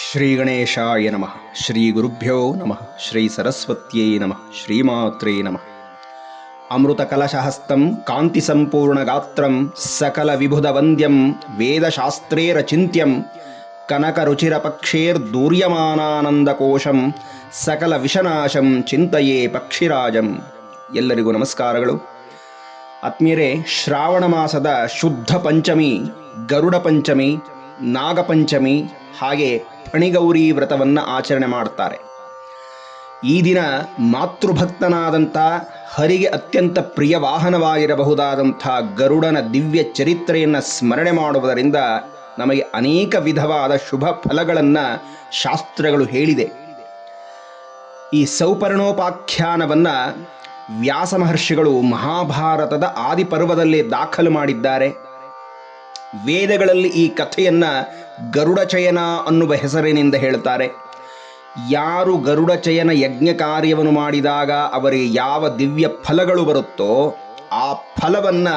ಶ್ರೀ ಗಣೇಶಾಯ ನಮಃ. ಶ್ರೀ ಗುರುಭ್ಯೋ ನಮಃ. ಶ್ರೀ ಸರಸ್ವತ್ಯೈ ನಮಃ. ಶ್ರೀಮಾತ್ರೇ ನಮಃ. ಅಮೃತ ಕಲಶಹಸ್ತಂ ಕಾಂತಿ ಸಂಪೂರ್ಣ ಗಾತ್ರಂ ಸಕಲ ವಿಭುಧ ವಂದ್ಯಂ ವೇದಶಾಸ್ತ್ರೇರ ಚಿಂತ್ಯಂ ಕನಕ ರುಚಿರ ಪಕ್ಷೇರ್ ದೂರ್ಯಮಾನಾನಂದ ಕೋಶಂ ಸಕಲ ವಿಷನಾಶಂ ಚಿಂತೆಯೇ ಪಕ್ಷಿರಾಜಂ. ಎಲ್ಲರಿಗೂ ನಮಸ್ಕಾರಗಳು. ಆತ್ಮೀಯರೇ, ಶ್ರಾವಣ ಮಾಸದ ಶುದ್ಧ ಪಂಚಮಿ, ಗರುಡ ಪಂಚಮಿ, ನಾಗಪಂಚಮಿ ಹಾಗೆ ಫಣಿಗೌರಿ ವ್ರತವನ್ನು ಆಚರಣೆ ಮಾಡ್ತಾರೆ. ಈ ದಿನ ಮಾತೃಭಕ್ತನಾದಂಥ ಹರಿಗೆ ಅತ್ಯಂತ ಪ್ರಿಯ ವಾಹನವಾಗಿರಬಹುದಾದಂಥ ಗರುಡನ ದಿವ್ಯ ಚರಿತ್ರೆಯನ್ನು ಸ್ಮರಣೆ ಮಾಡುವುದರಿಂದ ನಮಗೆ ಅನೇಕ ವಿಧವಾದ ಶುಭ ಫಲಗಳನ್ನು ಶಾಸ್ತ್ರಗಳು ಹೇಳಿದೆ. ಈ ಸೌಪರ್ಣೋಪಾಖ್ಯಾನವನ್ನು ವ್ಯಾಸ ಮಹರ್ಷಿಗಳು ಮಹಾಭಾರತದ ಆದಿಪರ್ವದಲ್ಲಿ ದಾಖಲು ಮಾಡಿದ್ದಾರೆ. ವೇದಗಳಲ್ಲಿ ಈ ಕಥೆಯನ್ನು ಗರುಡಚಯನ ಅನ್ನುವ ಹೆಸರಿನಿಂದ ಹೇಳ್ತಾರೆ. ಯಾರು ಗರುಡಚಯನ ಯಜ್ಞ ಕಾರ್ಯವನ್ನು ಮಾಡಿದಾಗ ಅವರಿಗೆ ಯಾವ ದಿವ್ಯ ಫಲಗಳು ಬರುತ್ತೋ ಆ ಫಲವನ್ನು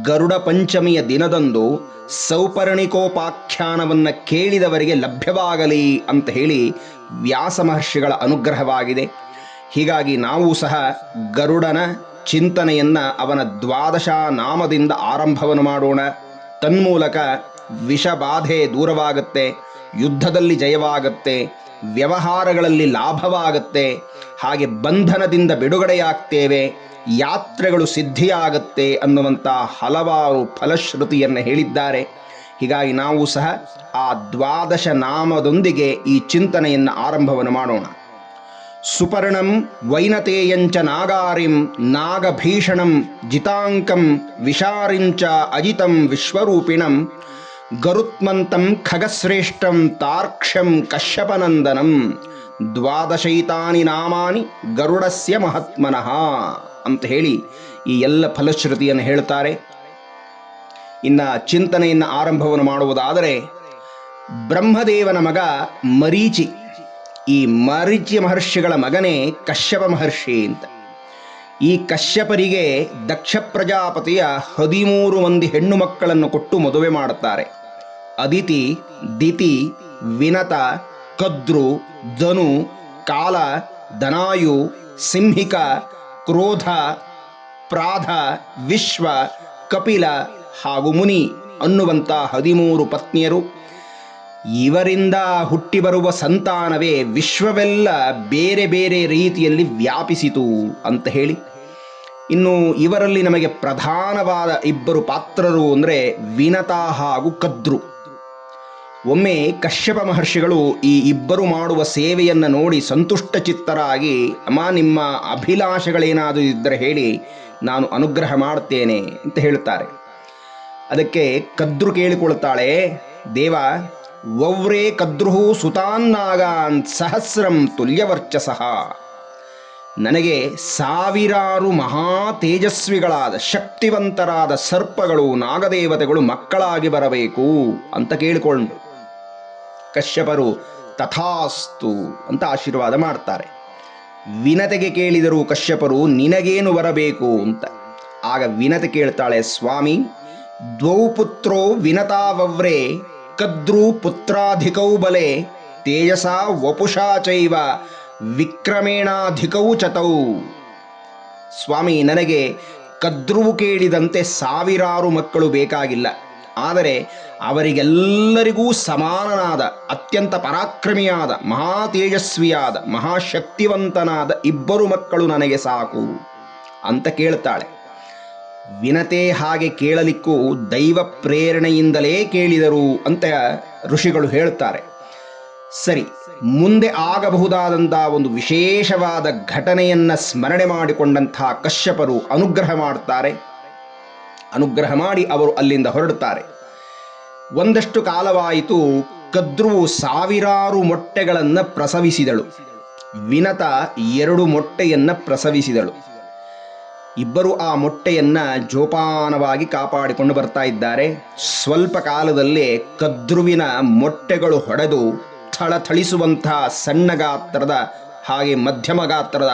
ಗರುಡ ಪಂಚಮಿಯ ದಿನದಂದು ಸೌಪರ್ಣಿಕೋಪಾಖ್ಯಾನವನ್ನು ಕೇಳಿದವರಿಗೆ ಲಭ್ಯವಾಗಲಿ ಅಂತ ಹೇಳಿ ವ್ಯಾಸ ಮಹರ್ಷಿಗಳ ಅನುಗ್ರಹವಾಗಿದೆ. ಹೀಗಾಗಿ ನಾವು ಸಹ ಗರುಡನ ಚಿಂತನೆಯನ್ನು ಅವನ ದ್ವಾದಶ ನಾಮದಿಂದ ಆರಂಭವನ್ನು ಮಾಡೋಣ. ತನ್ಮೂಲಕ ವಿಷಬಾಧೆ ದೂರವಾಗುತ್ತೆ, ಯುದ್ಧದಲ್ಲಿ ಜಯವಾಗುತ್ತೆ, ವ್ಯವಹಾರಗಳಲ್ಲಿ ಲಾಭವಾಗುತ್ತೆ, ಹಾಗೆ ಬಂಧನದಿಂದ ಬಿಡುಗಡೆಯಾಗ್ತೇವೆ, ಯಾತ್ರೆಗಳು ಸಿದ್ಧಿಯಾಗುತ್ತೆ ಅನ್ನುವಂಥ ಹಲವಾರು ಫಲಶ್ರುತಿಯನ್ನು ಹೇಳಿದ್ದಾರೆ. ಹೀಗಾಗಿ ನಾವು ಸಹ ಆ ದ್ವಾದಶ ನಾಮದೊಂದಿಗೆ ಈ ಚಿಂತನೆಯನ್ನು ಆರಂಭವನ್ನು ಮಾಡೋಣ. ಸುಪರ್ಣಂ ವೈನತೇಯಂಚ ನಾಗಾರಿಂ ನಾಗಭೀಷಣಂ ಜಿತಾಂಕಂ ವಿಶಾರಿಂಚ ಅಜಿತಂ ವಿಶ್ವರೂಪಿಣಂ ಗರುತ್ಮಂತಂ ಖಗಶ್ರೇಷ್ಠಂ ತಾರ್ಕ್ಷ್ಯಂ ಕಶ್ಯಪನಂದನಂ ದ್ವಾದಶೈತಾನಿ ನಾಮಾನಿ ಗರುಡಸ್ಯ ಮಹಾತ್ಮನಃ ಅಂತ ಹೇಳಿ ಈ ಎಲ್ಲ ಫಲಶ್ರುತಿಯನ್ನು ಹೇಳ್ತಾರೆ. ಇನ್ನು ಚಿಂತನೆಯನ್ನು ಆರಂಭವನ್ನು ಮಾಡುವುದಾದರೆ, ಬ್ರಹ್ಮದೇವನ ಮಗ ಮರೀಚಿ, ಈ ಮರೀಚಿ ಮಹರ್ಷಿಗಳ ಮಗನೇ ಕಶ್ಯಪ ಮಹರ್ಷಿ ಅಂತ. ಈ ಕಶ್ಯಪರಿಗೆ ದಕ್ಷ ಪ್ರಜಾಪತಿಯ 13 ಮಂದಿ ಹೆಣ್ಣು ಮಕ್ಕಳನ್ನು ಕೊಟ್ಟು ಮದುವೆ ಮಾಡುತ್ತಾರೆ. ಅದಿತಿ, ದಿತಿ, ವಿನತ, ಕದ್ರು, ಧನು, ಕಾಲ, ಧನಾಯು, ಸಿಂಹಿಕ, ಕ್ರೋಧ, ಪ್ರಾಧ, ವಿಶ್ವ, ಕಪಿಲ ಹಾಗೂ ಮುನಿ ಅನ್ನುವಂಥ 13 ಪತ್ನಿಯರು. ಇವರಿಂದ ಹುಟ್ಟಿ ಬರುವ ಸಂತಾನವೇ ವಿಶ್ವವೆಲ್ಲ ಬೇರೆ ಬೇರೆ ರೀತಿಯಲ್ಲಿ ವ್ಯಾಪಿಸಿತು ಅಂತ ಹೇಳಿ. ಇನ್ನು ಇವರಲ್ಲಿ ನಮಗೆ ಪ್ರಧಾನವಾದ ಇಬ್ಬರು ಪಾತ್ರರು ಅಂದರೆ ವಿನತ ಹಾಗೂ ಕದ್ರು. ಒಮ್ಮೆ ಕಶ್ಯಪ ಮಹರ್ಷಿಗಳು ಈ ಇಬ್ಬರು ಮಾಡುವ ಸೇವೆಯನ್ನು ನೋಡಿ ಸಂತುಷ್ಟ ಚಿತ್ತರಾಗಿ, ಅಮ್ಮ ನಿಮ್ಮ ಅಭಿಲಾಷೆಗಳೇನಾದರೂ ಇದ್ದರೆ ಹೇಳಿ, ನಾನು ಅನುಗ್ರಹ ಮಾಡ್ತೇನೆ ಅಂತ ಹೇಳುತ್ತಾರೆ. ಅದಕ್ಕೆ ಕದ್ರು ಕೇಳಿಕೊಳ್ತಾಳೆ, ದೇವ ವವ್ರೇ ಕದ್ರುಹು ಸುತಾನ್ನಾಗಾನ್ ಸಹಸ್ರಂ ತುಲ್ಯವರ್ಚಸಃ. ನನಗೆ ಸಾವಿರಾರು ಮಹಾ ತೇಜಸ್ವಿಗಳಾದ ಶಕ್ತಿವಂತರಾದ ಸರ್ಪಗಳು, ನಾಗದೇವತೆಗಳು ಮಕ್ಕಳಾಗಿ ಬರಬೇಕು ಅಂತ ಕೇಳಿಕೊಂಡು ಕಶ್ಯಪರು ತಥಾಸ್ತು ಅಂತ ಆಶೀರ್ವಾದ ಮಾಡ್ತಾರೆ. ವಿನತೆಗೆ ಕೇಳಿದರು ಕಶ್ಯಪರು, ನಿನಗೇನು ಬರಬೇಕು ಅಂತ. ಆಗ ವಿನತೆ ಕೇಳ್ತಾಳೆ, ಸ್ವಾಮಿ ದ್ವೌ ಪುತ್ರೋ ವಿನತಾವವ್ರೇ ಕದ್ರು ಪುತ್ರಾಧಿಕೌ ಬಲೆ ತೇಜಸಾ ವಪುಷಾ ಚೈವ ವಿಕ್ರಮೇಣಾಧಿಕೌ ಚತೌ. ಸ್ವಾಮಿ, ನನಗೆ ಕದ್ರು ಕೇಳಿದಂತೆ ಸಾವಿರಾರು ಮಕ್ಕಳು ಬೇಕಾಗಿಲ್ಲ, ಆದರೆ ಅವರಿಗೆಲ್ಲರಿಗೂ ಸಮಾನನಾದ ಅತ್ಯಂತ ಪರಾಕ್ರಮಿಯಾದ ಮಹಾ ತೇಜಸ್ವಿಯಾದ ಮಹಾಶಕ್ತಿವಂತನಾದ ಇಬ್ಬರು ಮಕ್ಕಳು ನನಗೆ ಸಾಕು ಅಂತ ಕೇಳ್ತಾಳೆ. ವಿನತೆ ಹಾಗೆ ಕೇಳಲಿಕ್ಕೂ ದೈವ ಪ್ರೇರಣೆಯಿಂದಲೇ ಕೇಳಿದರು ಅಂತ ಋಷಿಗಳು ಹೇಳ್ತಾರೆ. ಸರಿ, ಮುಂದೆ ಆಗಬಹುದಾದಂಥ ಒಂದು ವಿಶೇಷವಾದ ಘಟನೆಯನ್ನು ಸ್ಮರಣೆ ಮಾಡಿಕೊಂಡಂತಹ ಕಶ್ಯಪರು ಅನುಗ್ರಹ ಮಾಡ್ತಾರೆ. ಅನುಗ್ರಹ ಮಾಡಿ ಅವರು ಅಲ್ಲಿಂದ ಹೊರಡುತ್ತಾರೆ. ಒಂದಷ್ಟು ಕಾಲವಾಯಿತು. ಕದ್ರುವು ಸಾವಿರಾರು ಮೊಟ್ಟೆಗಳನ್ನು ಪ್ರಸವಿಸಿದಳು. ವಿನತ 2 ಮೊಟ್ಟೆಯನ್ನು ಪ್ರಸವಿಸಿದಳು. ಇಬ್ಬರು ಆ ಮೊಟ್ಟೆಯನ್ನು ಜೋಪಾನವಾಗಿ ಕಾಪಾಡಿಕೊಂಡು ಬರ್ತಾ ಇದ್ದಾರೆ. ಸ್ವಲ್ಪ ಕಾಲದಲ್ಲೇ ಕದ್ರುವಿನ ಮೊಟ್ಟೆಗಳು ಹೊಡೆದು ಥಳಥಳಿಸುವಂತಹ ಸಣ್ಣ ಗಾತ್ರದ ಹಾಗೆ ಮಧ್ಯಮ ಗಾತ್ರದ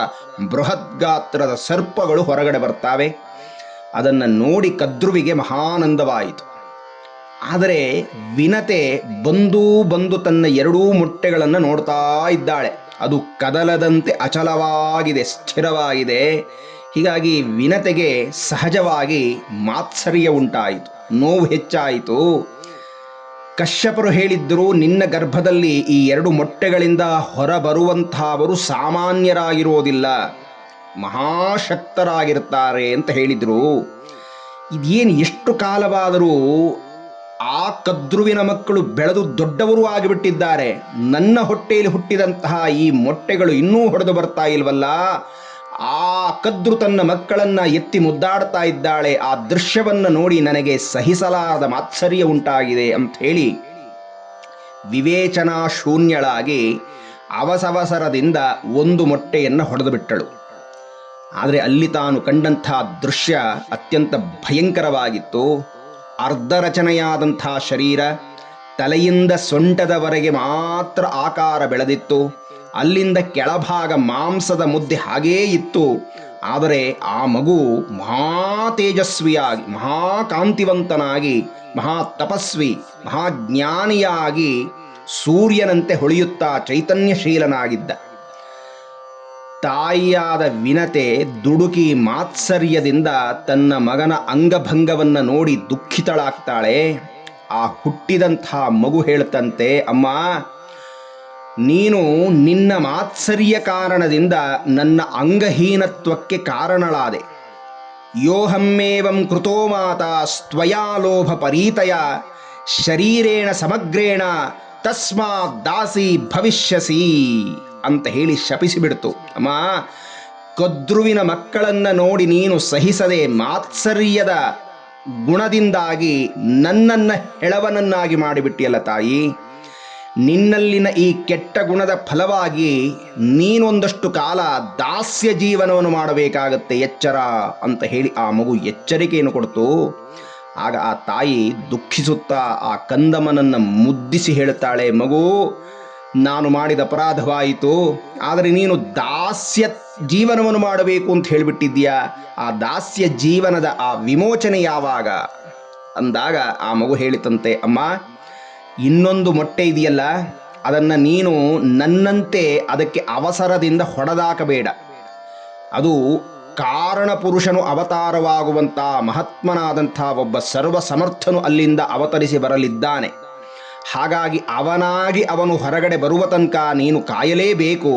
ಬೃಹತ್ ಗಾತ್ರದ ಸರ್ಪಗಳು ಹೊರಗಡೆ ಬರ್ತಾವೆ. ಅದನ್ನು ನೋಡಿ ಕದ್ರುವಿಗೆ ಮಹಾನಂದವಾಯಿತು. ಆದರೆ ವಿನತೆ ಬಂದು ತನ್ನ ಎರಡೂ ಮೊಟ್ಟೆಗಳನ್ನು ನೋಡ್ತಾ ಇದ್ದಾಳೆ. ಅದು ಕದಲದಂತೆ ಅಚಲವಾಗಿದೆ, ಸ್ಥಿರವಾಗಿದೆ. ಹೀಗಾಗಿ ವಿನತೆಗೆ ಸಹಜವಾಗಿ ಮಾತ್ಸರ್ಯ ಉಂಟಾಯಿತು, ನೋವು ಹೆಚ್ಚಾಯಿತು. ಕಶ್ಯಪರು ಹೇಳಿದ್ದರು, ನಿನ್ನ ಗರ್ಭದಲ್ಲಿ ಈ ಎರಡು ಮೊಟ್ಟೆಗಳಿಂದ ಹೊರಬರುವಂಥವರು ಸಾಮಾನ್ಯರಾಗಿರೋದಿಲ್ಲ, ಮಹಾಶಕ್ತರಾಗಿರ್ತಾರೆ ಅಂತ ಹೇಳಿದರು. ಇದೇನು ಎಷ್ಟು ಕಾಲವಾದರೂ ಆ ಕದ್ರುವಿನ ಮಕ್ಕಳು ಬೆಳೆದು ದೊಡ್ಡವರು ಆಗಿಬಿಟ್ಟಿದ್ದಾರೆ, ನನ್ನ ಹೊಟ್ಟೆಯಲ್ಲಿ ಹುಟ್ಟಿದಂತಹ ಈ ಮೊಟ್ಟೆಗಳು ಇನ್ನೂ ಹೊಡೆದು ಬರ್ತಾ ಇಲ್ವಲ್ಲ. ಆ ಕದ್ರು ತನ್ನ ಮಕ್ಕಳನ್ನ ಎತ್ತಿ ಮುದ್ದಾಡ್ತಾ ಇದ್ದಾಳೆ. ಆ ದೃಶ್ಯವನ್ನು ನೋಡಿ ನನಗೆ ಸಹಿಸಲಾರದ ಮಾತ್ಸರ್ಯ ಉಂಟಾಗಿದೆ ಅಂತ ಹೇಳಿ ವಿವೇಚನಾ ಶೂನ್ಯಳಾಗಿ ಅವಸವಸರದಿಂದ ಒಂದು ಮೊಟ್ಟೆಯನ್ನು ಹೊಡೆದು ಬಿಟ್ಟಳು. ಆದರೆ ಅಲ್ಲಿ ತಾನು ಕಂಡಂಥ ದೃಶ್ಯ ಅತ್ಯಂತ ಭಯಂಕರವಾಗಿತ್ತು. ಅರ್ಧರಚನೆಯಾದಂಥ ಶರೀರ, ತಲೆಯಿಂದ ಸೊಂಟದವರೆಗೆ ಮಾತ್ರ ಆಕಾರ ಬೆಳೆದಿತ್ತು. ಅಲ್ಲಿಂದ ಕೆಳಭಾಗ ಮಾಂಸದ ಮುದ್ದೆ ಹಾಗೇ ಇತ್ತು. ಆದರೆ ಆ ಮಗು ಮಹಾ ತೇಜಸ್ವಿಯಾಗಿ, ಮಹಾಕಾಂತಿವಂತನಾಗಿ, ಮಹಾ ತಪಸ್ವಿ, ಮಹಾಜ್ಞಾನಿಯಾಗಿ ಸೂರ್ಯನಂತೆ ಹೊಳೆಯುತ್ತಾ ಚೈತನ್ಯಶೀಲನಾಗಿದ್ದ. ತಾಯಿಯಾದ ವಿನತೆ ದುಡುಕಿ ಮಾತ್ಸರ್ಯದಿಂದ ತನ್ನ ಮಗನ ಅಂಗಭಂಗವನ್ನು ನೋಡಿ ದುಃಖಿತಳಾಗ್ತಾಳೆ. ಆ ಹುಟ್ಟಿದಂಥ ಮಗು ಹೇಳ್ತಂತೆ, ಅಮ್ಮ, ನೀನು ನಿನ್ನ ಮಾತ್ಸರ್ಯ ಕಾರಣದಿಂದ ನನ್ನ ಅಂಗಹೀನತ್ವಕ್ಕೆ ಕಾರಣಳಾದೆ. ಯೋಹಮ್ಮೇವಂ ಕೃತೋ ಮಾತಾ ಸ್ತ್ವಯಾ ಲೋಭ ಪರೀತಯ ಶರೀರೇಣ ಸಮಗ್ರೇಣ ತಸ್ಮಾತ್ ದಾಸಿ ಭವಿಷ್ಯಸಿ ಅಂತ ಹೇಳಿ ಶಪಿಸಿಬಿಡ್ತು. ಅಮ್ಮ, ಕದ್ರುವಿನ ಮಕ್ಕಳನ್ನು ನೋಡಿ ನೀನು ಸಹಿಸದೆ ಮಾತ್ಸರ್ಯದ ಗುಣದಿಂದಾಗಿ ನನ್ನನ್ನು ಹೆಳವನನ್ನಾಗಿ ಮಾಡಿಬಿಟ್ಟಿಯಲ್ಲ ತಾಯಿ. ನಿನ್ನಲ್ಲಿನ ಈ ಕೆಟ್ಟ ಗುಣದ ಫಲವಾಗಿ ನೀನೊಂದಷ್ಟು ಕಾಲ ದಾಸ್ಯ ಜೀವನವನ್ನು ಮಾಡಬೇಕಾಗತ್ತೆ, ಎಚ್ಚರ ಅಂತ ಹೇಳಿ ಆ ಮಗು ಎಚ್ಚರಿಕೆಯನ್ನು ಕೊಡ್ತು. ಆಗ ಆ ತಾಯಿ ದುಃಖಿಸುತ್ತಾ ಆ ಕಂದಮ್ಮನನ್ನು ಮುದ್ದಿಸಿ ಹೇಳುತ್ತಾಳೆ, ಮಗು, ನಾನು ಮಾಡಿದ ಅಪರಾಧವಾಯಿತು, ಆದರೆ ನೀನು ದಾಸ್ಯ ಜೀವನವನ್ನು ಮಾಡಬೇಕು ಅಂತ ಹೇಳಿಬಿಟ್ಟಿದ್ದೀಯಾ. ಆ ದಾಸ್ಯ ಜೀವನದ ಆ ವಿಮೋಚನೆ ಯಾವಾಗ ಅಂದಾಗ ಆ ಮಗು ಹೇಳಿತಂತೆ, ಅಮ್ಮ, ಇನ್ನೊಂದು ಮೊಟ್ಟೆ ಇದೆಯಲ್ಲ, ಅದನ್ನು ನೀನು ನನ್ನಂತೆ ಅದಕ್ಕೆ ಅವಸರದಿಂದ ಹೊಡೆದಾಕಬೇಡ. ಅದು ಕಾರಣ ಪುರುಷನು ಅವತಾರವಾಗುವಂಥ ಮಹಾತ್ಮನಾದಂಥ ಒಬ್ಬ ಸರ್ವ ಸಮರ್ಥನು ಅಲ್ಲಿಂದ ಅವತರಿಸಿ ಬರಲಿದ್ದಾನೆ. ಹಾಗಾಗಿ ಅವನಾಗಿ ಅವನು ಹೊರಗಡೆ ಬರುವ ತನಕ ನೀನು ಕಾಯಲೇಬೇಕು.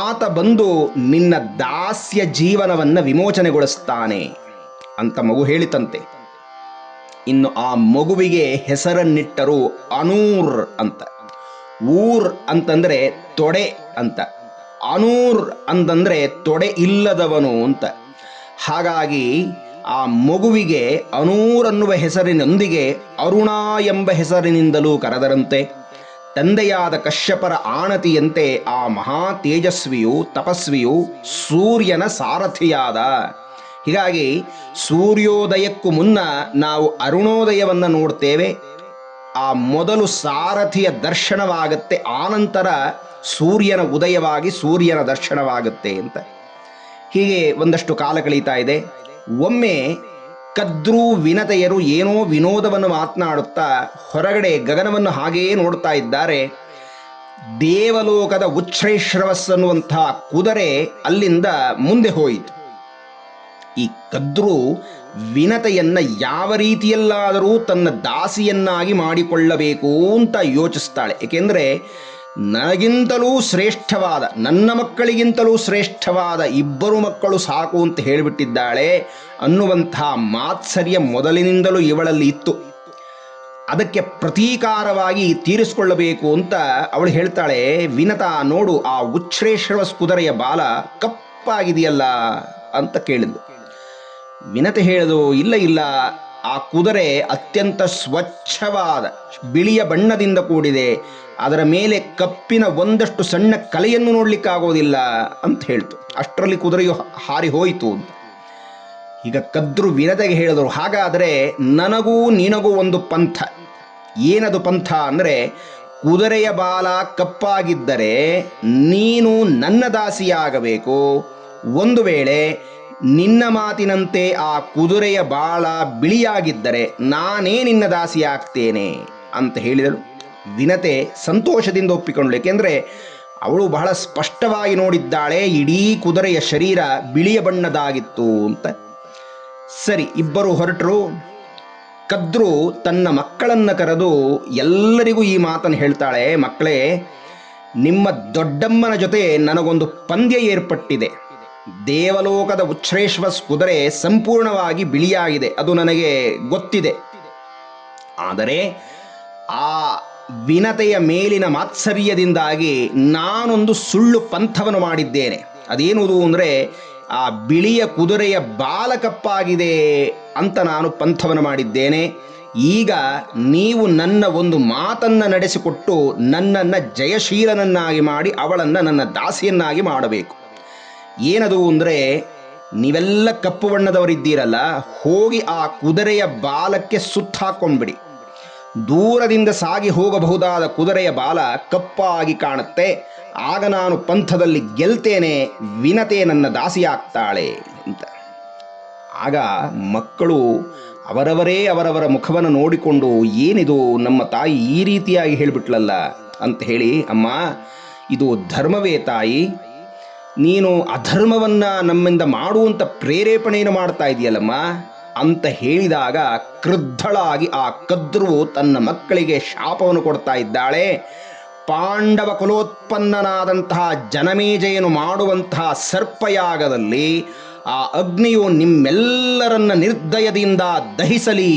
ಆತ ಬಂದು ನಿನ್ನ ದಾಸ್ಯ ಜೀವನವನ್ನು ವಿಮೋಚನೆಗೊಳಿಸ್ತಾನೆ ಅಂತ ಮಗು ಹೇಳಿತಂತೆ. ಇನ್ನು ಆ ಮಗುವಿಗೆ ಹೆಸರನ್ನಿಟ್ಟರು ಅನೂರ್ ಅಂತ. ಊರ್ ಅಂತಂದರೆ ತೊಡೆ ಅಂತ, ಅನೂರ್ ಅಂತಂದರೆ ತೊಡೆ ಇಲ್ಲದವನು ಅಂತ. ಹಾಗಾಗಿ ಆ ಮಗುವಿಗೆ ಅನೂರ್ ಅನ್ನುವ ಹೆಸರಿನೊಂದಿಗೆ ಅರುಣ ಎಂಬ ಹೆಸರಿನಿಂದಲೂ ಕರೆದರಂತೆ. ತಂದೆಯಾದ ಕಶ್ಯಪರ ಆಣತಿಯಂತೆ ಆ ಮಹಾ ತೇಜಸ್ವಿಯು, ತಪಸ್ವಿಯು ಸೂರ್ಯನ ಸಾರಥಿಯಾದ. ಹೀಗಾಗಿ ಸೂರ್ಯೋದಯಕ್ಕೂ ಮುನ್ನ ನಾವು ಅರುಣೋದಯವನ್ನು ನೋಡ್ತೇವೆ. ಆ ಮೊದಲು ಸಾರಥಿಯ ದರ್ಶನವಾಗುತ್ತೆ, ಆನಂತರ ಸೂರ್ಯನ ಉದಯವಾಗಿ ಸೂರ್ಯನ ದರ್ಶನವಾಗುತ್ತೆ ಅಂತ. ಹೀಗೆ ಒಂದಷ್ಟು ಕಾಲ ಕಳೀತಾ ಇದೆ. ಒಮ್ಮೆ ಕದ್ರು ವಿನತೆಯರು ಏನೋ ವಿನೋದವನ್ನು ಮಾತನಾಡುತ್ತಾ ಹೊರಗಡೆ ಗಗನವನ್ನು ಹಾಗೆಯೇ ನೋಡ್ತಾ ಇದ್ದಾರೆ. ದೇವಲೋಕದ ಉಚ್ಛ್ರೈಶ್ರವಸ್ ಅನ್ನುವಂಥ ಕುದುರೆ ಅಲ್ಲಿಂದ ಮುಂದೆ ಹೋಯಿತು. ಈ ಕದ್ರು ವಿನತೆಯನ್ನ ಯಾವ ರೀತಿಯಲ್ಲಾದರೂ ತನ್ನ ದಾಸಿಯನ್ನಾಗಿ ಮಾಡಿಕೊಳ್ಳಬೇಕು ಅಂತ ಯೋಚಿಸ್ತಾಳೆ. ಏಕೆಂದರೆ ನನಗಿಂತಲೂ ಶ್ರೇಷ್ಠವಾದ, ನನ್ನ ಮಕ್ಕಳಿಗಿಂತಲೂ ಶ್ರೇಷ್ಠವಾದ ಇಬ್ಬರು ಮಕ್ಕಳು ಸಾಕು ಅಂತ ಹೇಳಿಬಿಟ್ಟಿದ್ದಾಳೆ ಅನ್ನುವಂಥ ಮಾತ್ಸರ್ಯ ಮೊದಲಿನಿಂದಲೂ ಇವಳಲ್ಲಿ ಇತ್ತು. ಅದಕ್ಕೆ ಪ್ರತೀಕಾರವಾಗಿ ತೀರಿಸಿಕೊಳ್ಳಬೇಕು ಅಂತ ಅವಳು ಹೇಳ್ತಾಳೆ, ವಿನತ, ನೋಡು, ಆ ಉಚ್ಛ್ರೇಶ್ರವಸ್ ಕುದುರೆಯ ಬಾಲ ಕಪ್ಪಾಗಿದೆಯಲ್ಲ ಅಂತ ಕೇಳಿದ್ಲು. ವಿನತೆ ಹೇಳಿದು, ಇಲ್ಲ, ಆ ಕುದುರೆ ಅತ್ಯಂತ ಸ್ವಚ್ಛವಾದ ಬಿಳಿಯ ಬಣ್ಣದಿಂದ ಕೂಡಿದೆ, ಅದರ ಮೇಲೆ ಕಪ್ಪಿನ ಒಂದಷ್ಟು ಸಣ್ಣ ಕಲೆಯನ್ನು ನೋಡಲಿಕ್ಕಾಗೋದಿಲ್ಲ ಅಂತ ಹೇಳ್ತು. ಅಷ್ಟರಲ್ಲಿ ಕುದುರೆಯು ಹಾರಿ ಹೋಯಿತು ಅಂತ. ಈಗ ಕದ್ರು ವಿನತೆಗೆ ಹೇಳಿದರು, ಹಾಗಾದರೆ ನನಗೂ ನಿನಗೂ ಒಂದು ಪಂಥ. ಏನದು ಪಂಥ ಅಂದರೆ, ಕುದುರೆಯ ಬಾಲ ಕಪ್ಪಾಗಿದ್ದರೆ ನೀನು ನನ್ನ ದಾಸಿಯಾಗಬೇಕು. ಒಂದು ವೇಳೆ ನಿನ್ನ ಮಾತಿನಂತೆ ಆ ಕುದುರೆಯ ಬಾಳ ಬಿಳಿಯಾಗಿದ್ದರೆ ನಾನೇ ನಿನ್ನ ದಾಸಿಯಾಗ್ತೇನೆ ಅಂತ ಹೇಳಿದಳು. ವಿನತೆ ಸಂತೋಷದಿಂದ ಒಪ್ಪಿಕೊಂಡಳು. ಏಕೆಂದರೆ ಅವಳು ಬಹಳ ಸ್ಪಷ್ಟವಾಗಿ ನೋಡಿದ್ದಾಳೆ, ಇಡೀ ಕುದುರೆಯ ಶರೀರ ಬಿಳಿಯ ಬಣ್ಣದಾಗಿತ್ತು ಅಂತ. ಸರಿ, ಇಬ್ಬರು ಹೊರಟರು. ಕದ್ರು ತನ್ನ ಮಕ್ಕಳನ್ನು ಕರೆದು ಎಲ್ಲರಿಗೂ ಈ ಮಾತನ್ನು ಹೇಳ್ತಾಳೆ, ಮಕ್ಕಳೇ, ನಿಮ್ಮ ದೊಡ್ಡಮ್ಮನ ಜೊತೆ ನನಗೊಂದು ಪಂದ್ಯ ಏರ್ಪಟ್ಟಿದೆ. ದೇವಲೋಕದ ಉಚ್ಛ್ರೇಶ್ವ ಕುದುರೆ ಸಂಪೂರ್ಣವಾಗಿ ಬಿಳಿಯಾಗಿದೆ, ಅದು ನನಗೆ ಗೊತ್ತಿದೆ. ಆದರೆ ಆ ವಿನತೆಯ ಮೇಲಿನ ಮಾತ್ಸರ್ಯದಿಂದಾಗಿ ನಾನೊಂದು ಸುಳ್ಳು ಪಂಥವನ್ನು ಮಾಡಿದ್ದೇನೆ. ಅದೇನುವುದು ಅಂದರೆ, ಆ ಬಿಳಿಯ ಕುದುರೆಯ ಬಾಲ ಕಪ್ಪಾಗಿದೆ ಅಂತ ನಾನು ಪಂಥವನ್ನು ಮಾಡಿದ್ದೇನೆ. ಈಗ ನೀವು ನನ್ನ ಒಂದು ಮಾತನ್ನು ನಡೆಸಿಕೊಟ್ಟು ನನ್ನನ್ನು ಜಯಶೀಲನನ್ನಾಗಿ ಮಾಡಿ ಅವಳನ್ನು ನನ್ನ ದಾಸಿಯನ್ನಾಗಿ ಮಾಡಬೇಕು. ಏನದು ಅಂದರೆ, ನೀವೆಲ್ಲ ಕಪ್ಪು ಬಣ್ಣದವರಿದ್ದೀರಲ್ಲ, ಹೋಗಿ ಆ ಕುದುರೆಯ ಬಾಲಕ್ಕೆ ಸುತ್ತ ಹಾಕ್ಕೊಂಡ್ಬಿಡಿ. ದೂರದಿಂದ ಸಾಗಿ ಹೋಗಬಹುದಾದ ಕುದುರೆಯ ಬಾಲ ಕಪ್ಪಾಗಿ ಕಾಣುತ್ತೆ. ಆಗ ನಾನು ಪಂಥದಲ್ಲಿ ಗೆಲ್ತೇನೆ, ವಿನತೆ ನನ್ನ ದಾಸಿಯಾಗ್ತಾಳೆ ಅಂತ. ಆಗ ಮಕ್ಕಳು ಅವರವರ ಮುಖವನ್ನು ನೋಡಿಕೊಂಡು, ಏನಿದು ನಮ್ಮ ತಾಯಿ ಈ ರೀತಿಯಾಗಿ ಹೇಳಿಬಿಟ್ಲಲ್ಲ ಅಂತ ಹೇಳಿ, ಅಮ್ಮ ಇದು ಧರ್ಮವೇ ತಾಯಿ, ನೀನು ಅಧರ್ಮವನ್ನು ನಮ್ಮಿಂದ ಮಾಡುವಂಥ ಪ್ರೇರೇಪಣೆಯನ್ನು ಮಾಡ್ತಾ ಇದೆಯಲ್ಲಮ್ಮ ಅಂತ ಹೇಳಿದಾಗ ಕ್ರುದ್ಧಳಾಗಿ ಆ ಕದ್ರುವು ತನ್ನ ಮಕ್ಕಳಿಗೆ ಶಾಪವನ್ನು ಕೊಡ್ತಾ ಇದ್ದಾಳೆ. ಪಾಂಡವ ಕುಲೋತ್ಪನ್ನನಾದಂತಹ ಜನಮೇಜಯನು ಮಾಡುವಂತಹ ಸರ್ಪಯಾಗದಲ್ಲಿ ಆ ಅಗ್ನಿಯು ನಿಮ್ಮೆಲ್ಲರನ್ನ ನಿರ್ದಯದಿಂದ ದಹಿಸಲಿ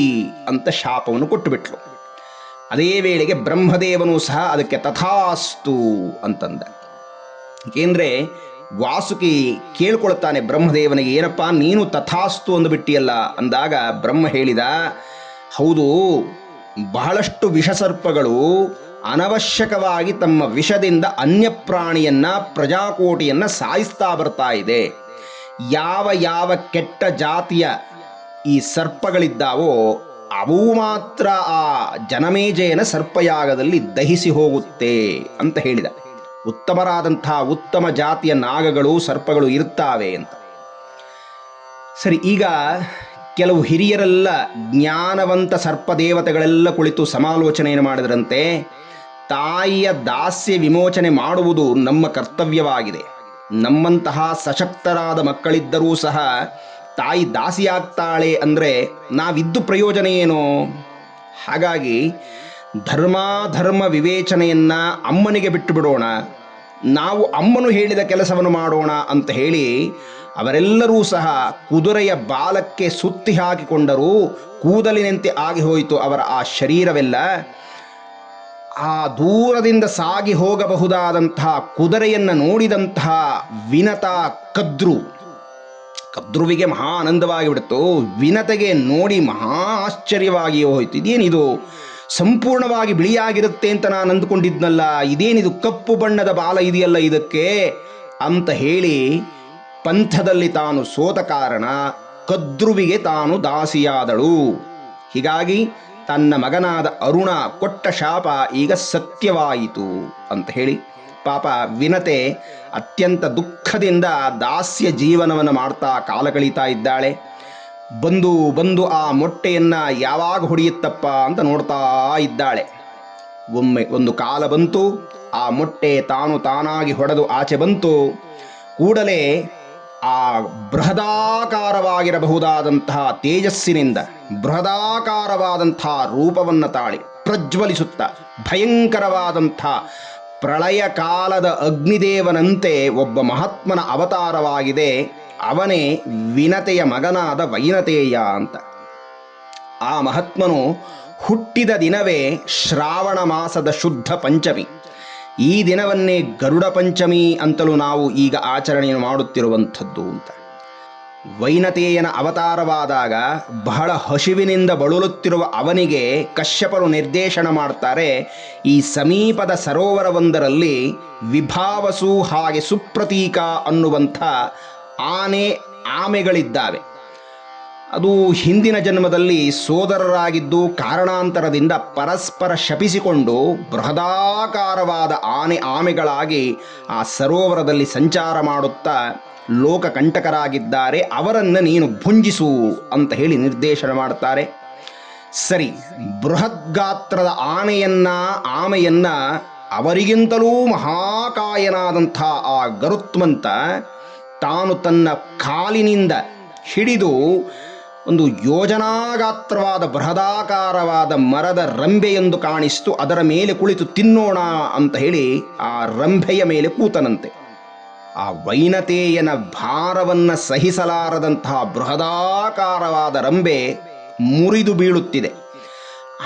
ಅಂತ ಶಾಪವನ್ನು ಕೊಟ್ಟುಬಿಟ್ಲು. ಅದೇ ವೇಳೆಗೆ ಬ್ರಹ್ಮದೇವನು ಸಹ ಅದಕ್ಕೆ ತಥಾಸ್ತು ಅಂತಂದ. ಏಕೆಂದರೆ ವಾಸುಕಿ ಕೇಳ್ಕೊಳ್ತಾನೆ ಬ್ರಹ್ಮದೇವನಿಗೆ, ಏನಪ್ಪ ನೀನು ತಥಾಸ್ತು ಅಂದುಬಿಟ್ಟಿಯಲ್ಲ ಅಂದಾಗ ಬ್ರಹ್ಮ ಹೇಳಿದ, ಹೌದು, ಬಹಳಷ್ಟು ವಿಷಸರ್ಪಗಳು ಅನವಶ್ಯಕವಾಗಿ ತಮ್ಮ ವಿಷದಿಂದ ಅನ್ಯ ಪ್ರಾಣಿಯನ್ನ, ಪ್ರಜಾಕೋಟಿಯನ್ನ ಸಾಯಿಸ್ತಾ ಬರ್ತಾ ಇದೆ. ಯಾವ ಯಾವ ಕೆಟ್ಟ ಜಾತಿಯ ಈ ಸರ್ಪಗಳಿದ್ದಾವೋ ಅವು ಮಾತ್ರ ಆ ಜನಮೇಜಯನ ಸರ್ಪಯಾಗದಲ್ಲಿ ದಹಿಸಿ ಹೋಗುತ್ತೆ ಅಂತ ಹೇಳಿದ. ಉತ್ತಮರಾದಂಥ ಉತ್ತಮ ಜಾತಿಯ ನಾಗಗಳು, ಸರ್ಪಗಳು ಇರ್ತಾವೆ ಅಂತ. ಸರಿ, ಈಗ ಕೆಲವು ಹಿರಿಯರೆಲ್ಲ, ಜ್ಞಾನವಂತ ಸರ್ಪದೇವತೆಗಳೆಲ್ಲ ಕುಳಿತು ಸಮಾಲೋಚನೆಯನ್ನು ಮಾಡಿದ್ರಂತೆ, ತಾಯಿಯ ದಾಸ್ಯ ವಿಮೋಚನೆ ಮಾಡುವುದು ನಮ್ಮ ಕರ್ತವ್ಯವಾಗಿದೆ. ನಮ್ಮಂತಹ ಸಶಕ್ತರಾದ ಮಕ್ಕಳಿದ್ದರೂ ಸಹ ತಾಯಿ ದಾಸಿಯಾಗ್ತಾಳೆ ಅಂದರೆ ನಾವಿದ್ದು ಪ್ರಯೋಜನ ಏನು? ಹಾಗಾಗಿ ಧರ್ಮಾಧರ್ಮ ವಿವೇಚನೆಯನ್ನು ಅಮ್ಮನಿಗೆ ಬಿಟ್ಟು ಬಿಡೋಣ, ನಾವು ಅಮ್ಮನು ಹೇಳಿದ ಕೆಲಸವನ್ನು ಮಾಡೋಣ ಅಂತ ಹೇಳಿ ಅವರೆಲ್ಲರೂ ಸಹ ಕುದುರೆಯ ಬಾಲಕ್ಕೆ ಸುತ್ತಿ ಹಾಕಿಕೊಂಡರೂ ಕೂದಲಿನಂತೆ ಆಗಿ ಹೋಯಿತು ಅವರ ಆ ಶರೀರವೆಲ್ಲ. ಆ ದೂರದಿಂದ ಸಾಗಿ ಹೋಗಬಹುದಾದಂತಹ ಕುದುರೆಯನ್ನು ನೋಡಿದಂತಹ ವಿನತ ಕದ್ರುವಿಗೆ ಮಹಾ ಆನಂದವಾಗಿ ಬಿಡ್ತು. ವಿನತೆಗೆ ನೋಡಿ ಮಹಾ ಆಶ್ಚರ್ಯವಾಗಿಯೂ ಹೋಯಿತು. ಇದೇನಿದು, ಸಂಪೂರ್ಣವಾಗಿ ಬಿಳಿಯಾಗಿರುತ್ತೆ ಅಂತ ನಾನು ಅಂದುಕೊಂಡಿದ್ನಲ್ಲ, ಇದೇನಿದು ಕಪ್ಪು ಬಣ್ಣದ ಬಾಲ ಇದೆಯಲ್ಲ ಇದಕ್ಕೆ ಅಂತ ಹೇಳಿ ಪಂಥದಲ್ಲಿ ತಾನು ಸೋತ ಕಾರಣ ಕದ್ರುವಿಗೆ ತಾನು ದಾಸಿಯಾದಳು. ಹೀಗಾಗಿ ತನ್ನ ಮಗನಾದ ಅರುಣ ಕೊಟ್ಟ ಶಾಪ ಈಗ ಸತ್ಯವಾಯಿತು ಅಂತ ಹೇಳಿ ಪಾಪ ವಿನತೆ ಅತ್ಯಂತ ದುಃಖದಿಂದ ದಾಸ್ಯ ಜೀವನವನ್ನು ಮಾಡ್ತಾ ಕಾಲ ಕಳೀತಾ ಇದ್ದಾಳೆ. ಬಂದು ಆ ಮೊಟ್ಟೆಯನ್ನು ಯಾವಾಗ ಹೊಡೆಯುತ್ತಪ್ಪ ಅಂತ ನೋಡ್ತಾ ಇದ್ದಾಳೆ. ಒಮ್ಮೆ ಒಂದು ಕಾಲ ಬಂತು, ಆ ಮೊಟ್ಟೆ ತಾನಾಗಿ ಹೊಡೆದು ಆಚೆ ಬಂತು. ಕೂಡಲೇ ಆ ಬೃಹದಾಕಾರವಾಗಿರಬಹುದಾದಂತಹ ತೇಜಸ್ಸಿನಿಂದ ಬೃಹದಾಕಾರವಾದಂತಹ ರೂಪವನ್ನು ತಾಳಿ ಪ್ರಜ್ವಲಿಸುತ್ತ ಭಯಂಕರವಾದಂಥ ಪ್ರಳಯ ಕಾಲದ ಅಗ್ನಿದೇವನಂತೆ ಒಬ್ಬ ಮಹಾತ್ಮನ ಅವತಾರವಾಗಿದೆ. ಅವನೇ ವಿನತೆಯ ಮಗನಾದ ವೈನತೇಯ ಅಂತ. ಆ ಮಹಾತ್ಮನು ಹುಟ್ಟಿದ ದಿನವೇ ಶ್ರಾವಣ ಮಾಸದ ಶುದ್ಧ ಪಂಚಮಿ. ಈ ದಿನವನ್ನೇ ಗರುಡ ಪಂಚಮಿ ಅಂತಲೂ ನಾವು ಈಗ ಆಚರಣೆಯನ್ನು ಮಾಡುತ್ತಿರುವಂಥದ್ದು ಅಂತ. ವೈನತೇಯನ ಅವತಾರವಾದಾಗ ಬಹಳ ಹಸಿವಿನಿಂದ ಬಳಲುತ್ತಿರುವ ಅವನಿಗೆ ಕಶ್ಯಪರು ನಿರ್ದೇಶನ ಮಾಡ್ತಾರೆ, ಈ ಸಮೀಪದ ಸರೋವರವೊಂದರಲ್ಲಿ ವಿಭಾವಸು ಹಾಗೆ ಸುಪ್ರತೀಕ ಅನ್ನುವಂಥ ಆಮೆಗಳಿದ್ದಾವೆ. ಅದು ಹಿಂದಿನ ಜನ್ಮದಲ್ಲಿ ಸೋದರರಾಗಿದ್ದು ಕಾರಣಾಂತರದಿಂದ ಪರಸ್ಪರ ಶಪಿಸಿಕೊಂಡು ಬೃಹದಾಕಾರವಾದ ಆಮೆಗಳಾಗಿ ಆ ಸರೋವರದಲ್ಲಿ ಸಂಚಾರ ಮಾಡುತ್ತಾ ಲೋಕಕಂಟಕರಾಗಿದ್ದಾರೆ. ಅವರನ್ನು ನೀನು ಭುಂಜಿಸು ಅಂತ ಹೇಳಿ ನಿರ್ದೇಶನ ಮಾಡ್ತಾರೆ. ಸರಿ, ಬೃಹದ್ಗಾತ್ರದ ಆಮೆಯನ್ನ ಅವರಿಗಿಂತಲೂ ಮಹಾಕಾಯನಾದಂಥ ಆ ಗರುತ್ಮಂತ ತಾನು ತನ್ನ ಕಾಲಿನಿಂದ ಹಿಡಿದು ಒಂದು ಯೋಜನಾಗಾತ್ರವಾದ ಬೃಹದಾಕಾರವಾದ ಮರದ ರಂಬೆಯೆಂದು ಕಾಣಿಸ್ತು. ಅದರ ಮೇಲೆ ಕುಳಿತು ತಿನ್ನೋಣ ಅಂತ ಹೇಳಿ ಆ ರಂಬೆಯ ಮೇಲೆ ಕೂತನಂತೆ. ಆ ವೈನತೆಯನ ಭಾರವನ್ನು ಸಹಿಸಲಾರದಂತಹ ಬೃಹದಾಕಾರವಾದ ರಂಬೆ ಮುರಿದು ಬೀಳುತ್ತಿದೆ.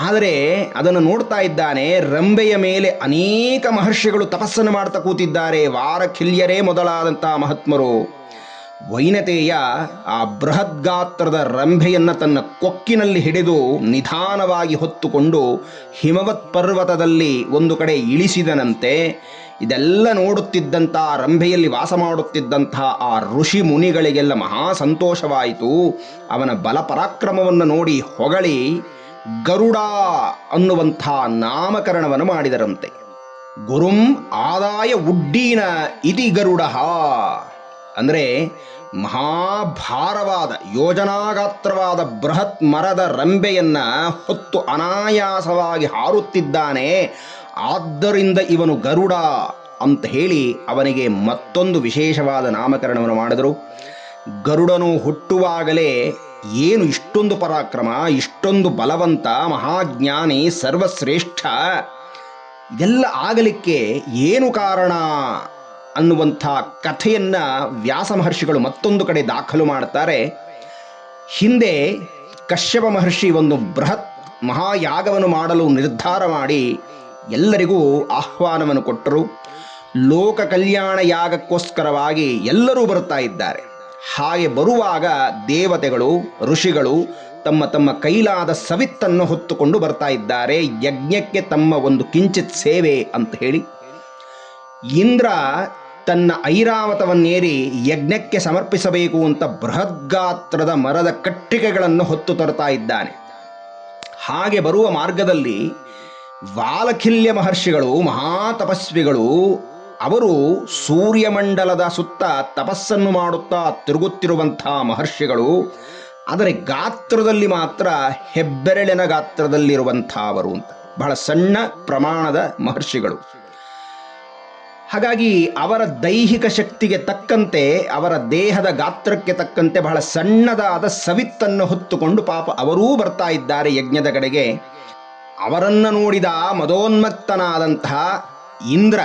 ಆದರೆ ಅದನ್ನು ನೋಡ್ತಾ ಇದ್ದಾನೆ. ರಂಬೆಯ ಮೇಲೆ ಅನೇಕ ಮಹರ್ಷಿಗಳು ತಪಸ್ಸನ್ನು ಮಾಡ್ತಾ ಕೂತಿದ್ದಾರೆ, ವಾರಖಿಲ್ಯರೇ ಮೊದಲಾದಂತಹ ಮಹಾತ್ಮರು. ವೈನತೆಯ ಆ ಬೃಹದ್ಗಾತ್ರದ ರಂಭೆಯನ್ನು ತನ್ನ ಕೊಕ್ಕಿನಲ್ಲಿ ಹಿಡಿದು ನಿಧಾನವಾಗಿ ಹೊತ್ತುಕೊಂಡು ಹಿಮವತ್ ಪರ್ವತದಲ್ಲಿ ಒಂದು ಕಡೆ ಇಳಿಸಿದನಂತೆ. ಇದೆಲ್ಲ ನೋಡುತ್ತಿದ್ದಂಥ ರಂಭೆಯಲ್ಲಿ ವಾಸ ಮಾಡುತ್ತಿದ್ದಂಥ ಆ ಋಷಿ ಮುನಿಗಳಿಗೆಲ್ಲ ಮಹಾ ಸಂತೋಷವಾಯಿತು. ಅವನ ಬಲ ಪರಾಕ್ರಮವನ್ನು ನೋಡಿ ಹೊಗಳಿ ಗರುಡ ಅನ್ನುವಂಥ ನಾಮಕರಣವನ್ನು ಮಾಡಿದರಂತೆ. ಗುರುಂ ಆದಾಯ ಉಡ್ಡೀನ ಇತಿ ಗರುಡ ಅಂದರೆ ಮಹಾಭಾರವಾದ ಯೋಜನಾಗಾತ್ರವಾದ ಬೃಹತ್ ಮರದ ರಂಬೆಯನ್ನು ಹೊತ್ತು ಅನಾಯಾಸವಾಗಿ ಹಾರುತ್ತಿದ್ದಾನೆ, ಆದ್ದರಿಂದ ಇವನು ಗರುಡ ಅಂತ ಹೇಳಿ ಅವನಿಗೆ ಮತ್ತೊಂದು ವಿಶೇಷವಾದ ನಾಮಕರಣವನ್ನು ಮಾಡಿದರು. ಗರುಡನು ಹುಟ್ಟುವಾಗಲೇ ಏನು ಇಷ್ಟೊಂದು ಪರಾಕ್ರಮ, ಇಷ್ಟೊಂದು ಬಲವಂತ, ಮಹಾಜ್ಞಾನಿ, ಸರ್ವಶ್ರೇಷ್ಠ, ಇದೆಲ್ಲ ಆಗಲಿಕ್ಕೆ ಏನು ಕಾರಣ ಅನ್ನುವಂಥ ಕಥೆಯನ್ನು ವ್ಯಾಸ ಮಹರ್ಷಿಗಳು ಮತ್ತೊಂದು ಕಡೆ ದಾಖಲು ಮಾಡ್ತಾರೆ. ಹಿಂದೆ ಕಶ್ಯಪ ಮಹರ್ಷಿ ಒಂದು ಬೃಹತ್ ಮಹಾಯಾಗವನ್ನು ಮಾಡಲು ನಿರ್ಧಾರ ಮಾಡಿ ಎಲ್ಲರಿಗೂ ಆಹ್ವಾನವನ್ನು ಕೊಟ್ಟರು. ಲೋಕ ಕಲ್ಯಾಣ ಯಾಗಕ್ಕೋಸ್ಕರವಾಗಿ ಎಲ್ಲರೂ ಬರ್ತಾ ಇದ್ದಾರೆ. ಹಾಗೆ ಬರುವಾಗ ದೇವತೆಗಳು, ಋಷಿಗಳು ತಮ್ಮ ತಮ್ಮ ಕೈಲಾದ ಸವಿತ್ತನ್ನು ಹೊತ್ತುಕೊಂಡು ಬರ್ತಾ ಇದ್ದಾರೆ, ಯಜ್ಞಕ್ಕೆ ತಮ್ಮ ಒಂದು ಕಿಂಚಿತ್ ಸೇವೆ ಅಂತ ಹೇಳಿ. ಇಂದ್ರ ತನ್ನ ಐರಾವತವನ್ನೇರಿ ಯಜ್ಞಕ್ಕೆ ಸಮರ್ಪಿಸಬೇಕು ಅಂತ ಬೃಹದ್ಗಾತ್ರದ ಮರದ ಕಟ್ಟಿಗೆಗಳನ್ನು ಹೊತ್ತು ತರ್ತಾ ಇದ್ದಾನೆ. ಹಾಗೆ ಬರುವ ಮಾರ್ಗದಲ್ಲಿ ವಾಲಖಿಲ್ಯ ಮಹರ್ಷಿಗಳು, ಮಹಾತಪಸ್ವಿಗಳು, ಅವರು ಸೂರ್ಯಮಂಡಲದ ಸುತ್ತ ತಪಸ್ಸನ್ನು ಮಾಡುತ್ತಾ ತಿರುಗುತ್ತಿರುವಂಥ ಮಹರ್ಷಿಗಳು, ಆದರೆ ಗಾತ್ರದಲ್ಲಿ ಮಾತ್ರ ಹೆಬ್ಬೆರಳಿನ ಗಾತ್ರದಲ್ಲಿರುವಂಥವರು ಅಂತ, ಬಹಳ ಸಣ್ಣ ಪ್ರಮಾಣದ ಮಹರ್ಷಿಗಳು. ಹಾಗಾಗಿ ಅವರ ದೈಹಿಕ ಶಕ್ತಿಗೆ ತಕ್ಕಂತೆ, ಅವರ ದೇಹದ ಗಾತ್ರಕ್ಕೆ ತಕ್ಕಂತೆ ಬಹಳ ಸಣ್ಣದಾದ ಸವಿತ್ತನ್ನು ಹೊತ್ತುಕೊಂಡು ಪಾಪ ಅವರೂ ಬರ್ತಾ ಇದ್ದಾರೆ ಯಜ್ಞದ ಕಡೆಗೆ. ಅವರನ್ನು ನೋಡಿದ ಮದೋನ್ಮತ್ತನಾದಂತಹ ಇಂದ್ರ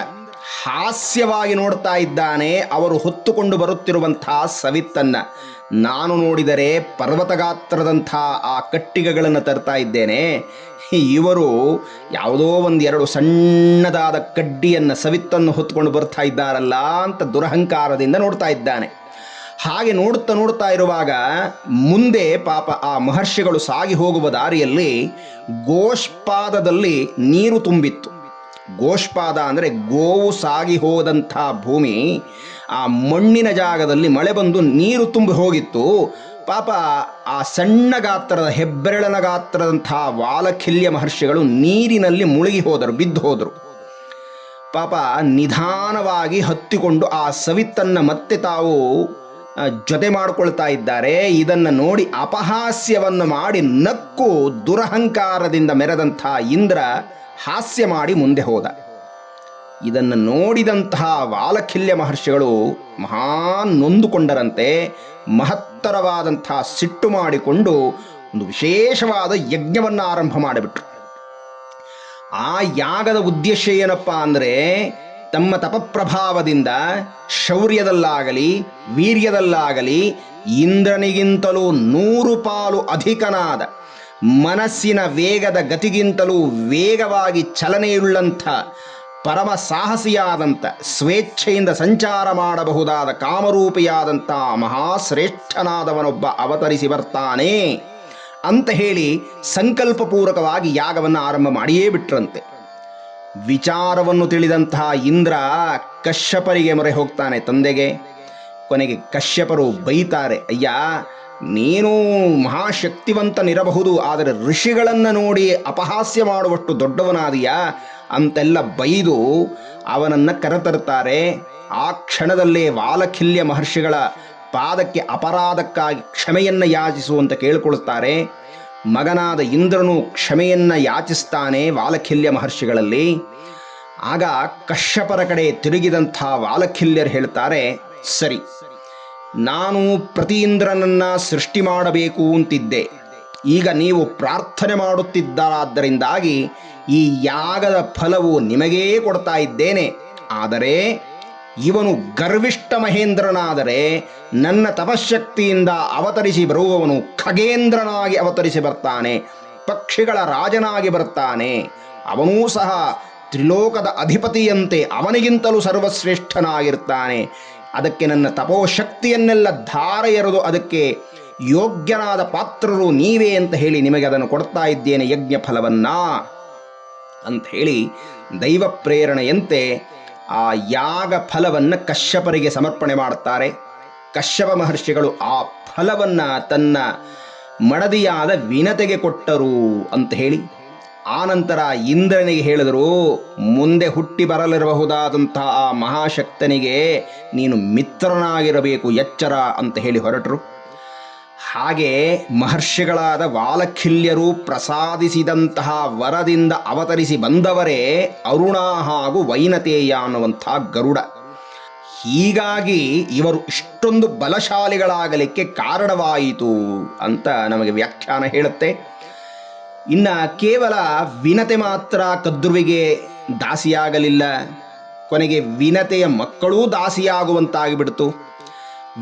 ಹಾಸ್ಯವಾಗಿ ನೋಡ್ತಾ ಇದ್ದಾನೆ. ಅವರು ಹೊತ್ತುಕೊಂಡು ಬರುತ್ತಿರುವಂತಹ ಸವಿತ್ತನ್ನು ನಾನು ನೋಡಿದರೆ ಪರ್ವತಗಾತ್ರದಂಥ ಆ ಕಟ್ಟಿಗೆಗಳನ್ನು ತರ್ತಾ ಇದ್ದೇನೆ, ಇವರು ಯಾವುದೋ ಒಂದೆರಡು ಸಣ್ಣದಾದ ಕಡ್ಡಿಯನ್ನು ಸವಿತ್ತನ್ನು ಹೊತ್ತುಕೊಂಡು ಬರ್ತಾ ಇದ್ದಾರಲ್ಲ ಅಂತ ದುರಹಂಕಾರದಿಂದ ನೋಡ್ತಾ ಇದ್ದಾನೆ. ಹಾಗೆ ನೋಡ್ತಾ ಇರುವಾಗ ಮುಂದೆ ಪಾಪ ಆ ಮಹರ್ಷಿಗಳು ಸಾಗಿ ಹೋಗುವ ದಾರಿಯಲ್ಲಿ ಗೋಷ್ಪಾದದಲ್ಲಿ ನೀರು ತುಂಬಿತ್ತು. ಗೋಷ್ಪಾದ ಅಂದರೆ ಗೋವು ಸಾಗಿ ಹೋದಂಥ ಭೂಮಿ. ಆ ಮಣ್ಣಿನ ಜಾಗದಲ್ಲಿ ಮಳೆ ಬಂದು ನೀರು ತುಂಬಿ ಹೋಗಿತ್ತು. ಪಾಪ ಆ ಸಣ್ಣ ಗಾತ್ರದ ಹೆಬ್ಬೆರಳನ ಗಾತ್ರದಂಥ ವಾಲಖಿಲ್ಯ ಮಹರ್ಷಿಗಳು ನೀರಿನಲ್ಲಿ ಮುಳುಗಿ ಹೋದರು, ಬಿದ್ದು ಹೋದರು. ಪಾಪ ನಿಧಾನವಾಗಿ ಹತ್ತಿಕೊಂಡು ಆ ಸವಿತ್ತನ್ನು ಮತ್ತೆ ತಾವು ಜೊತೆ ಮಾಡಿಕೊಳ್ತಾ ಇದ್ದಾರೆ. ಇದನ್ನು ನೋಡಿ ಅಪಹಾಸ್ಯವನ್ನು ಮಾಡಿ ನಕ್ಕು ದುರಹಂಕಾರದಿಂದ ಮೆರೆದಂಥ ಇಂದ್ರ ಹಾಸ್ಯ ಮಾಡಿ ಮುಂದೆ ಹೋದ. ಇದನ್ನು ನೋಡಿದಂತಹ ವಾಲಖಿಲ್ಯ ಮಹರ್ಷಿಗಳು ಮಹಾ ನೊಂದುಕೊಂಡರಂತೆ. ಮಹತ್ತರವಾದಂಥ ಸಿಟ್ಟು ಮಾಡಿಕೊಂಡು ಒಂದು ವಿಶೇಷವಾದ ಯಜ್ಞವನ್ನು ಆರಂಭ ಮಾಡಿಬಿಟ್ರು. ಆ ಯಾಗದ ಉದ್ದೇಶ ಏನಪ್ಪ ಅಂದರೆ, ತಮ್ಮ ತಪಪ್ರಭಾವದಿಂದ ಶೌರ್ಯದಲ್ಲಾಗಲಿ ವೀರ್ಯದಲ್ಲಾಗಲಿ ಇಂದ್ರನಿಗಿಂತಲೂ 100 ಪಾಲು ಅಧಿಕನಾದ, ಮನಸ್ಸಿನ ವೇಗದ ಗತಿಗಿಂತಲೂ ವೇಗವಾಗಿ ಚಲನೆಯುಳ್ಳಂಥ, ಪರಮ ಸಾಹಸಿಯಾದಂಥ, ಸ್ವೇಚ್ಛೆಯಿಂದ ಸಂಚಾರ ಮಾಡಬಹುದಾದ ಕಾಮರೂಪಿಯಾದಂಥ ಮಹಾಶ್ರೇಷ್ಠನಾದವನೊಬ್ಬ ಅವತರಿಸಿ ಬರ್ತಾನೆ ಅಂತ ಹೇಳಿ ಸಂಕಲ್ಪಪೂರ್ವಕವಾಗಿ ಯಾಗವನ್ನು ಆರಂಭ ಮಾಡಿಯೇ ಬಿಟ್ರಂತೆ. ವಿಚಾರವನ್ನು ತಿಳಿದಂತಹ ಇಂದ್ರ ಕಶ್ಯಪರಿಗೆ ಮೊರೆ ಹೋಗ್ತಾನೆ, ತಂದೆಗೆ. ಕೊನೆಗೆ ಕಶ್ಯಪರು ಬೈತಾರೆ, ಅಯ್ಯ ನೀನು ಮಹಾಶಕ್ತಿವಂತನಿರಬಹುದು, ಆದರೆ ಋಷಿಗಳನ್ನು ನೋಡಿ ಅಪಹಾಸ್ಯ ಮಾಡುವಷ್ಟು ದೊಡ್ಡವನಾದಿಯಾ ಅಂತೆಲ್ಲ ಬೈದು ಅವನನ್ನು ಕರೆತರ್ತಾರೆ. ಆ ಕ್ಷಣದಲ್ಲೇ ವಾಲಖಿಲ್ಯ ಮಹರ್ಷಿಗಳ ಪಾದಕ್ಕೆ ಅಪರಾಧಕ್ಕಾಗಿ ಕ್ಷಮೆಯನ್ನು ಯಾಚಿಸುವಂತ ಕೇಳಿಕೊಳ್ಳುತ್ತಾರೆ. ಮಗನಾದ ಇಂದ್ರನು ಕ್ಷಮೆಯನ್ನು ಯಾಚಿಸ್ತಾನೆ ವಾಲಖಿಲ್ಯ ಮಹರ್ಷಿಗಳಲ್ಲಿ. ಆಗ ಕಶ್ಯಪರ ಕಡೆ ತಿರುಗಿದಂಥ ವಾಲಖಿಲ್ಯರು ಹೇಳ್ತಾರೆ, ಸರಿ, ನಾನು ಪ್ರತೀಂದ್ರನನ್ನ ಸೃಷ್ಟಿ ಮಾಡಬೇಕು ಅಂತಿದ್ದೆ. ಈಗ ನೀವು ಪ್ರಾರ್ಥನೆ ಮಾಡುತ್ತಿದ್ದಾದ್ದರಿಂದಾಗಿ ಈ ಯಾಗದ ಫಲವು ನಿಮಗೇ ಕೊಡ್ತಾ ಇದ್ದೇನೆ. ಆದರೆ ಇವನು ಗರ್ವಿಷ್ಠ ಮಹೇಂದ್ರನಾದರೆ ನನ್ನ ತಪಶಕ್ತಿಯಿಂದ ಅವತರಿಸಿ ಬರುವವನು ಖಗೇಂದ್ರನಾಗಿ ಅವತರಿಸಿ ಬರ್ತಾನೆ, ಪಕ್ಷಿಗಳ ರಾಜನಾಗಿ ಬರ್ತಾನೆ. ಅವನೂ ಸಹ ತ್ರಿಲೋಕದ ಅಧಿಪತಿಯಂತೆ ಅವನಿಗಿಂತಲೂ ಸರ್ವಶ್ರೇಷ್ಠನಾಗಿರ್ತಾನೆ. ಅದಕ್ಕೆ ನನ್ನ ತಪೋಶಕ್ತಿಯನ್ನೆಲ್ಲ ಧಾರೆ ಎರೆದು ಅದಕ್ಕೆ ಯೋಗ್ಯನಾದ ಪಾತ್ರರು ನೀವೇ ಅಂತ ಹೇಳಿ ನಿಮಗೆ ಅದನ್ನು ಕೊಡ್ತಾ ಇದ್ದೇನೆ, ಯಜ್ಞ ಫಲವನ್ನ ಅಂತ ಹೇಳಿ ದೈವ ಪ್ರೇರಣೆಯಂತೆ ಆ ಯಾಗ ಫಲವನ್ನು ಕಶ್ಯಪರಿಗೆ ಸಮರ್ಪಣೆ ಮಾಡುತ್ತಾರೆ. ಕಶ್ಯಪ ಮಹರ್ಷಿಗಳು ಆ ಫಲವನ್ನು ತನ್ನ ಮಡದಿಯಾದ ವಿನತೆಗೆ ಕೊಟ್ಟರು ಅಂತ ಹೇಳಿ ಆನಂತರ ಇಂದ್ರನಿಗೆ ಹೇಳಿದರು, ಮುಂದೆ ಹುಟ್ಟಿ ಬರಲಿರಬಹುದಾದಂತಹ ಆ ಮಹಾಶಕ್ತನಿಗೆ ನೀನು ಮಿತ್ರನಾಗಿರಬೇಕು, ಎಚ್ಚರ ಅಂತ ಹೇಳಿ ಹೊರಟರು. ಹಾಗೆ ಮಹರ್ಷಿಗಳಾದ ವಾಲಖಿಲ್ಯರು ಪ್ರಸಾದಿಸಿದಂತಹ ವರದಿಂದ ಅವತರಿಸಿ ಬಂದವರೇ ಅರುಣ ಹಾಗೂ ವೈನತೇಯ ಅನ್ನುವಂಥ ಗರುಡ. ಹೀಗಾಗಿ ಇವರು ಇಷ್ಟೊಂದು ಬಲಶಾಲಿಗಳಾಗಲಿಕ್ಕೆ ಕಾರಣವಾಯಿತು ಅಂತ ನಮಗೆ ವ್ಯಾಖ್ಯಾನ ಹೇಳುತ್ತೆ. ಇನ್ನು ಕೇವಲ ವಿನತೆ ಮಾತ್ರ ಕದ್ರುವಿಗೆ ದಾಸಿಯಾಗಲಿಲ್ಲ, ಕೊನೆಗೆ ವಿನತೆಯ ಮಕ್ಕಳೂ ದಾಸಿಯಾಗುವಂತಾಗಿಬಿಡ್ತು.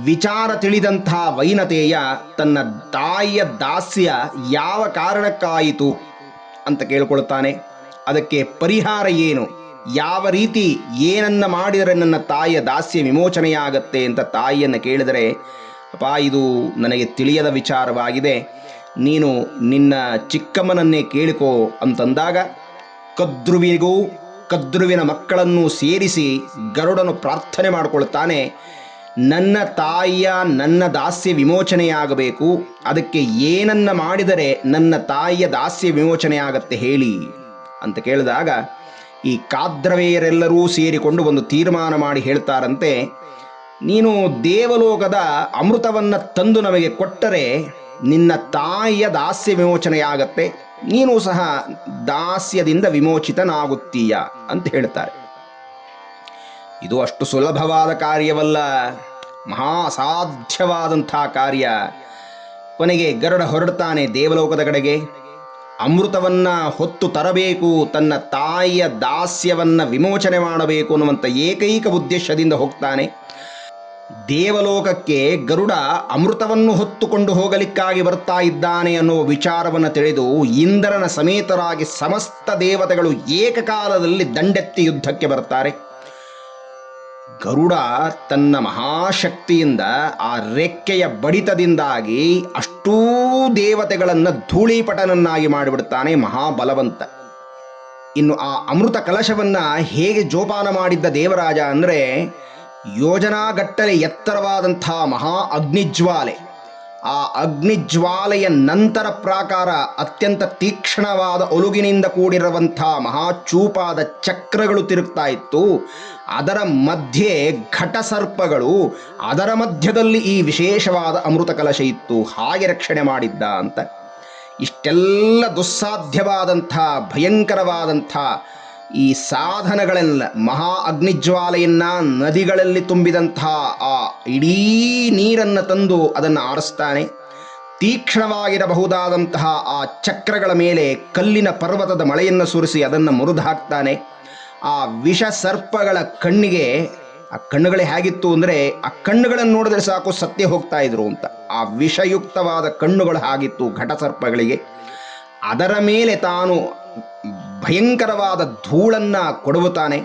ವಿಚಾರ ತಿಳಿದಂತಹ ವೈನತೇಯ ತನ್ನ ತಾಯಿಯ ದಾಸ್ಯ ಯಾವ ಕಾರಣಕ್ಕಾಯಿತು ಅಂತ ಕೇಳಿಕೊಳ್ತಾನೆ. ಅದಕ್ಕೆ ಪರಿಹಾರ ಏನು, ಯಾವ ರೀತಿ ಏನನ್ನ ಮಾಡಿದರೆ ನನ್ನ ತಾಯಿಯ ದಾಸ್ಯ ವಿಮೋಚನೆಯಾಗತ್ತೆ ಅಂತ ತಾಯಿಯನ್ನು ಕೇಳಿದರೆ, ಅಪ್ಪ ಇದು ನನಗೆ ತಿಳಿಯದ ವಿಚಾರವಾಗಿದೆ, ನೀನು ನಿನ್ನ ಚಿಕ್ಕಮ್ಮನನ್ನೇ ಕೇಳಿಕೋ ಅಂತಂದಾಗ ಕದ್ರುವಿಗೂ ಕದ್ರುವಿನ ಮಕ್ಕಳನ್ನು ಸೇರಿಸಿ ಗರುಡನು ಪ್ರಾರ್ಥನೆ ಮಾಡಿಕೊಳ್ತಾನೆ, ನನ್ನ ತಾಯಿಯ ನನ್ನ ದಾಸ್ಯ ವಿಮೋಚನೆಯಾಗಬೇಕು, ಅದಕ್ಕೆ ಏನನ್ನ ಮಾಡಿದರೆ ನನ್ನ ತಾಯಿಯ ದಾಸ್ಯ ವಿಮೋಚನೆಯಾಗತ್ತೆ ಹೇಳಿ ಅಂತ ಕೇಳಿದಾಗ ಈ ಕಾದ್ರವೇಯರೆಲ್ಲರೂ ಸೇರಿಕೊಂಡು ಒಂದು ತೀರ್ಮಾನ ಮಾಡಿ ಹೇಳ್ತಾರಂತೆ, ನೀನು ದೇವಲೋಕದ ಅಮೃತವನ್ನು ತಂದು ನಮಗೆ ಕೊಟ್ಟರೆ ನಿನ್ನ ತಾಯಿಯ ದಾಸ್ಯ ವಿಮೋಚನೆಯಾಗತ್ತೆ, ನೀನು ಸಹ ದಾಸ್ಯದಿಂದ ವಿಮೋಚಿತನಾಗುತ್ತೀಯ ಅಂತ ಹೇಳ್ತಾರೆ. ಇದು ಅಷ್ಟು ಸುಲಭವಾದ ಕಾರ್ಯವಲ್ಲ, ಮಹಾ ಅಸಾಧ್ಯವಾದಂಥ ಕಾರ್ಯ. ಕೊನೆಗೆ ಗರುಡ ಹೊರಡ್ತಾನೆ ದೇವಲೋಕದ ಕಡೆಗೆ. ಅಮೃತವನ್ನ ಹೊತ್ತು ತರಬೇಕು, ತನ್ನ ತಾಯಿಯ ದಾಸ್ಯವನ್ನ ವಿಮೋಚನೆ ಮಾಡಬೇಕು ಅನ್ನುವಂಥ ಏಕೈಕ ಉದ್ದೇಶದಿಂದ ಹೋಗ್ತಾನೆ. ದೇವಲೋಕಕ್ಕೆ ಗರುಡ ಅಮೃತವನ್ನು ಹೊತ್ತುಕೊಂಡು ಹೋಗಲಿಕ್ಕಾಗಿ ಬರ್ತಾ ಇದ್ದಾನೆ ಅನ್ನುವ ವಿಚಾರವನ್ನು ತಿಳಿದು ಇಂದ್ರನ ಸಮೇತರಾಗಿ ಸಮಸ್ತ ದೇವತೆಗಳು ಏಕಕಾಲದಲ್ಲಿ ದಂಡೆತ್ತಿ ಯುದ್ಧಕ್ಕೆ ಬರ್ತಾರೆ. ಗರುಡ ತನ್ನ ಮಹಾಶಕ್ತಿಯಿಂದ ಆ ರೆಕ್ಕೆಯ ಬಡಿತದಿಂದಾಗಿ ಅಷ್ಟೂ ದೇವತೆಗಳನ್ನು ಧೂಳೀಪಟನನ್ನಾಗಿ ಮಾಡಿಬಿಡ್ತಾನೆ, ಮಹಾಬಲವಂತ. ಇನ್ನು ಆ ಅಮೃತ ಕಲಶವನ್ನ ಹೇಗೆ ಜೋಪಾನ ಮಾಡಿದ್ದ ದೇವರಾಜ ಅಂದರೆ, ಯೋಜನಾಗಟ್ಟಲೆ ಎತ್ತರವಾದಂಥ ಮಹಾ ಅಗ್ನಿಜ್ವಾಲೆ, ಆ ಅಗ್ನಿಜ್ವಾಲೆಯ ನಂತರ ಪ್ರಾಕಾರ ಅತ್ಯಂತ ತೀಕ್ಷ್ಣವಾದ ಒಲುಗಿನಿಂದ ಕೂಡಿರುವಂಥ ಮಹಾಚೂಪಾದ ಚಕ್ರಗಳು ತಿರುಗ್ತಾ ಇತ್ತು. ಅದರ ಮಧ್ಯೆ ಘಟಸರ್ಪಗಳು, ಅದರ ಮಧ್ಯದಲ್ಲಿ ಈ ವಿಶೇಷವಾದ ಅಮೃತ ಕಲಶ ಇತ್ತು. ಹಾಗೆ ರಕ್ಷಣೆ ಮಾಡಿದ್ದ ಅಂತ. ಇಷ್ಟೆಲ್ಲ ದುಸ್ಸಾಧ್ಯವಾದಂಥ ಭಯಂಕರವಾದಂಥ ಈ ಸಾಧನಗಳೆಲ್ಲ, ಮಹಾ ಅಗ್ನಿಜ್ವಾಲೆಯನ್ನ ನದಿಗಳಲ್ಲಿ ತುಂಬಿದಂಥ ಆ ಇಡೀ ನೀರನ್ನು ತಂದು ಅದನ್ನು ಆರಿಸ್ತಾನೆ. ತೀಕ್ಷ್ಣವಾಗಿರಬಹುದಾದಂತಹ ಆ ಚಕ್ರಗಳ ಮೇಲೆ ಕಲ್ಲಿನ ಪರ್ವತದ ಮಳೆಯನ್ನು ಸುರಿಸಿ ಅದನ್ನು ಮುರಿದು ಹಾಕ್ತಾನೆ. ಆ ವಿಷ ಸರ್ಪಗಳ ಕಣ್ಣಿಗೆ, ಆ ಕಣ್ಣುಗಳೇ ಹೇಗಿತ್ತು ಅಂದರೆ, ಆ ಕಣ್ಣುಗಳನ್ನು ನೋಡಿದ್ರೆ ಸಾಕು ಸತ್ಯ ಹೋಗ್ತಾ ಇದ್ರು ಅಂತ. ಆ ವಿಷಯುಕ್ತವಾದ ಕಣ್ಣುಗಳು ಹಾಗಿತ್ತು ಘಟಸರ್ಪಗಳಿಗೆ. ಅದರ ಮೇಲೆ ತಾನು ಭಯಂಕರವಾದ ಧೂಳನ್ನು ಕೊಡುತ್ತಾನೆ.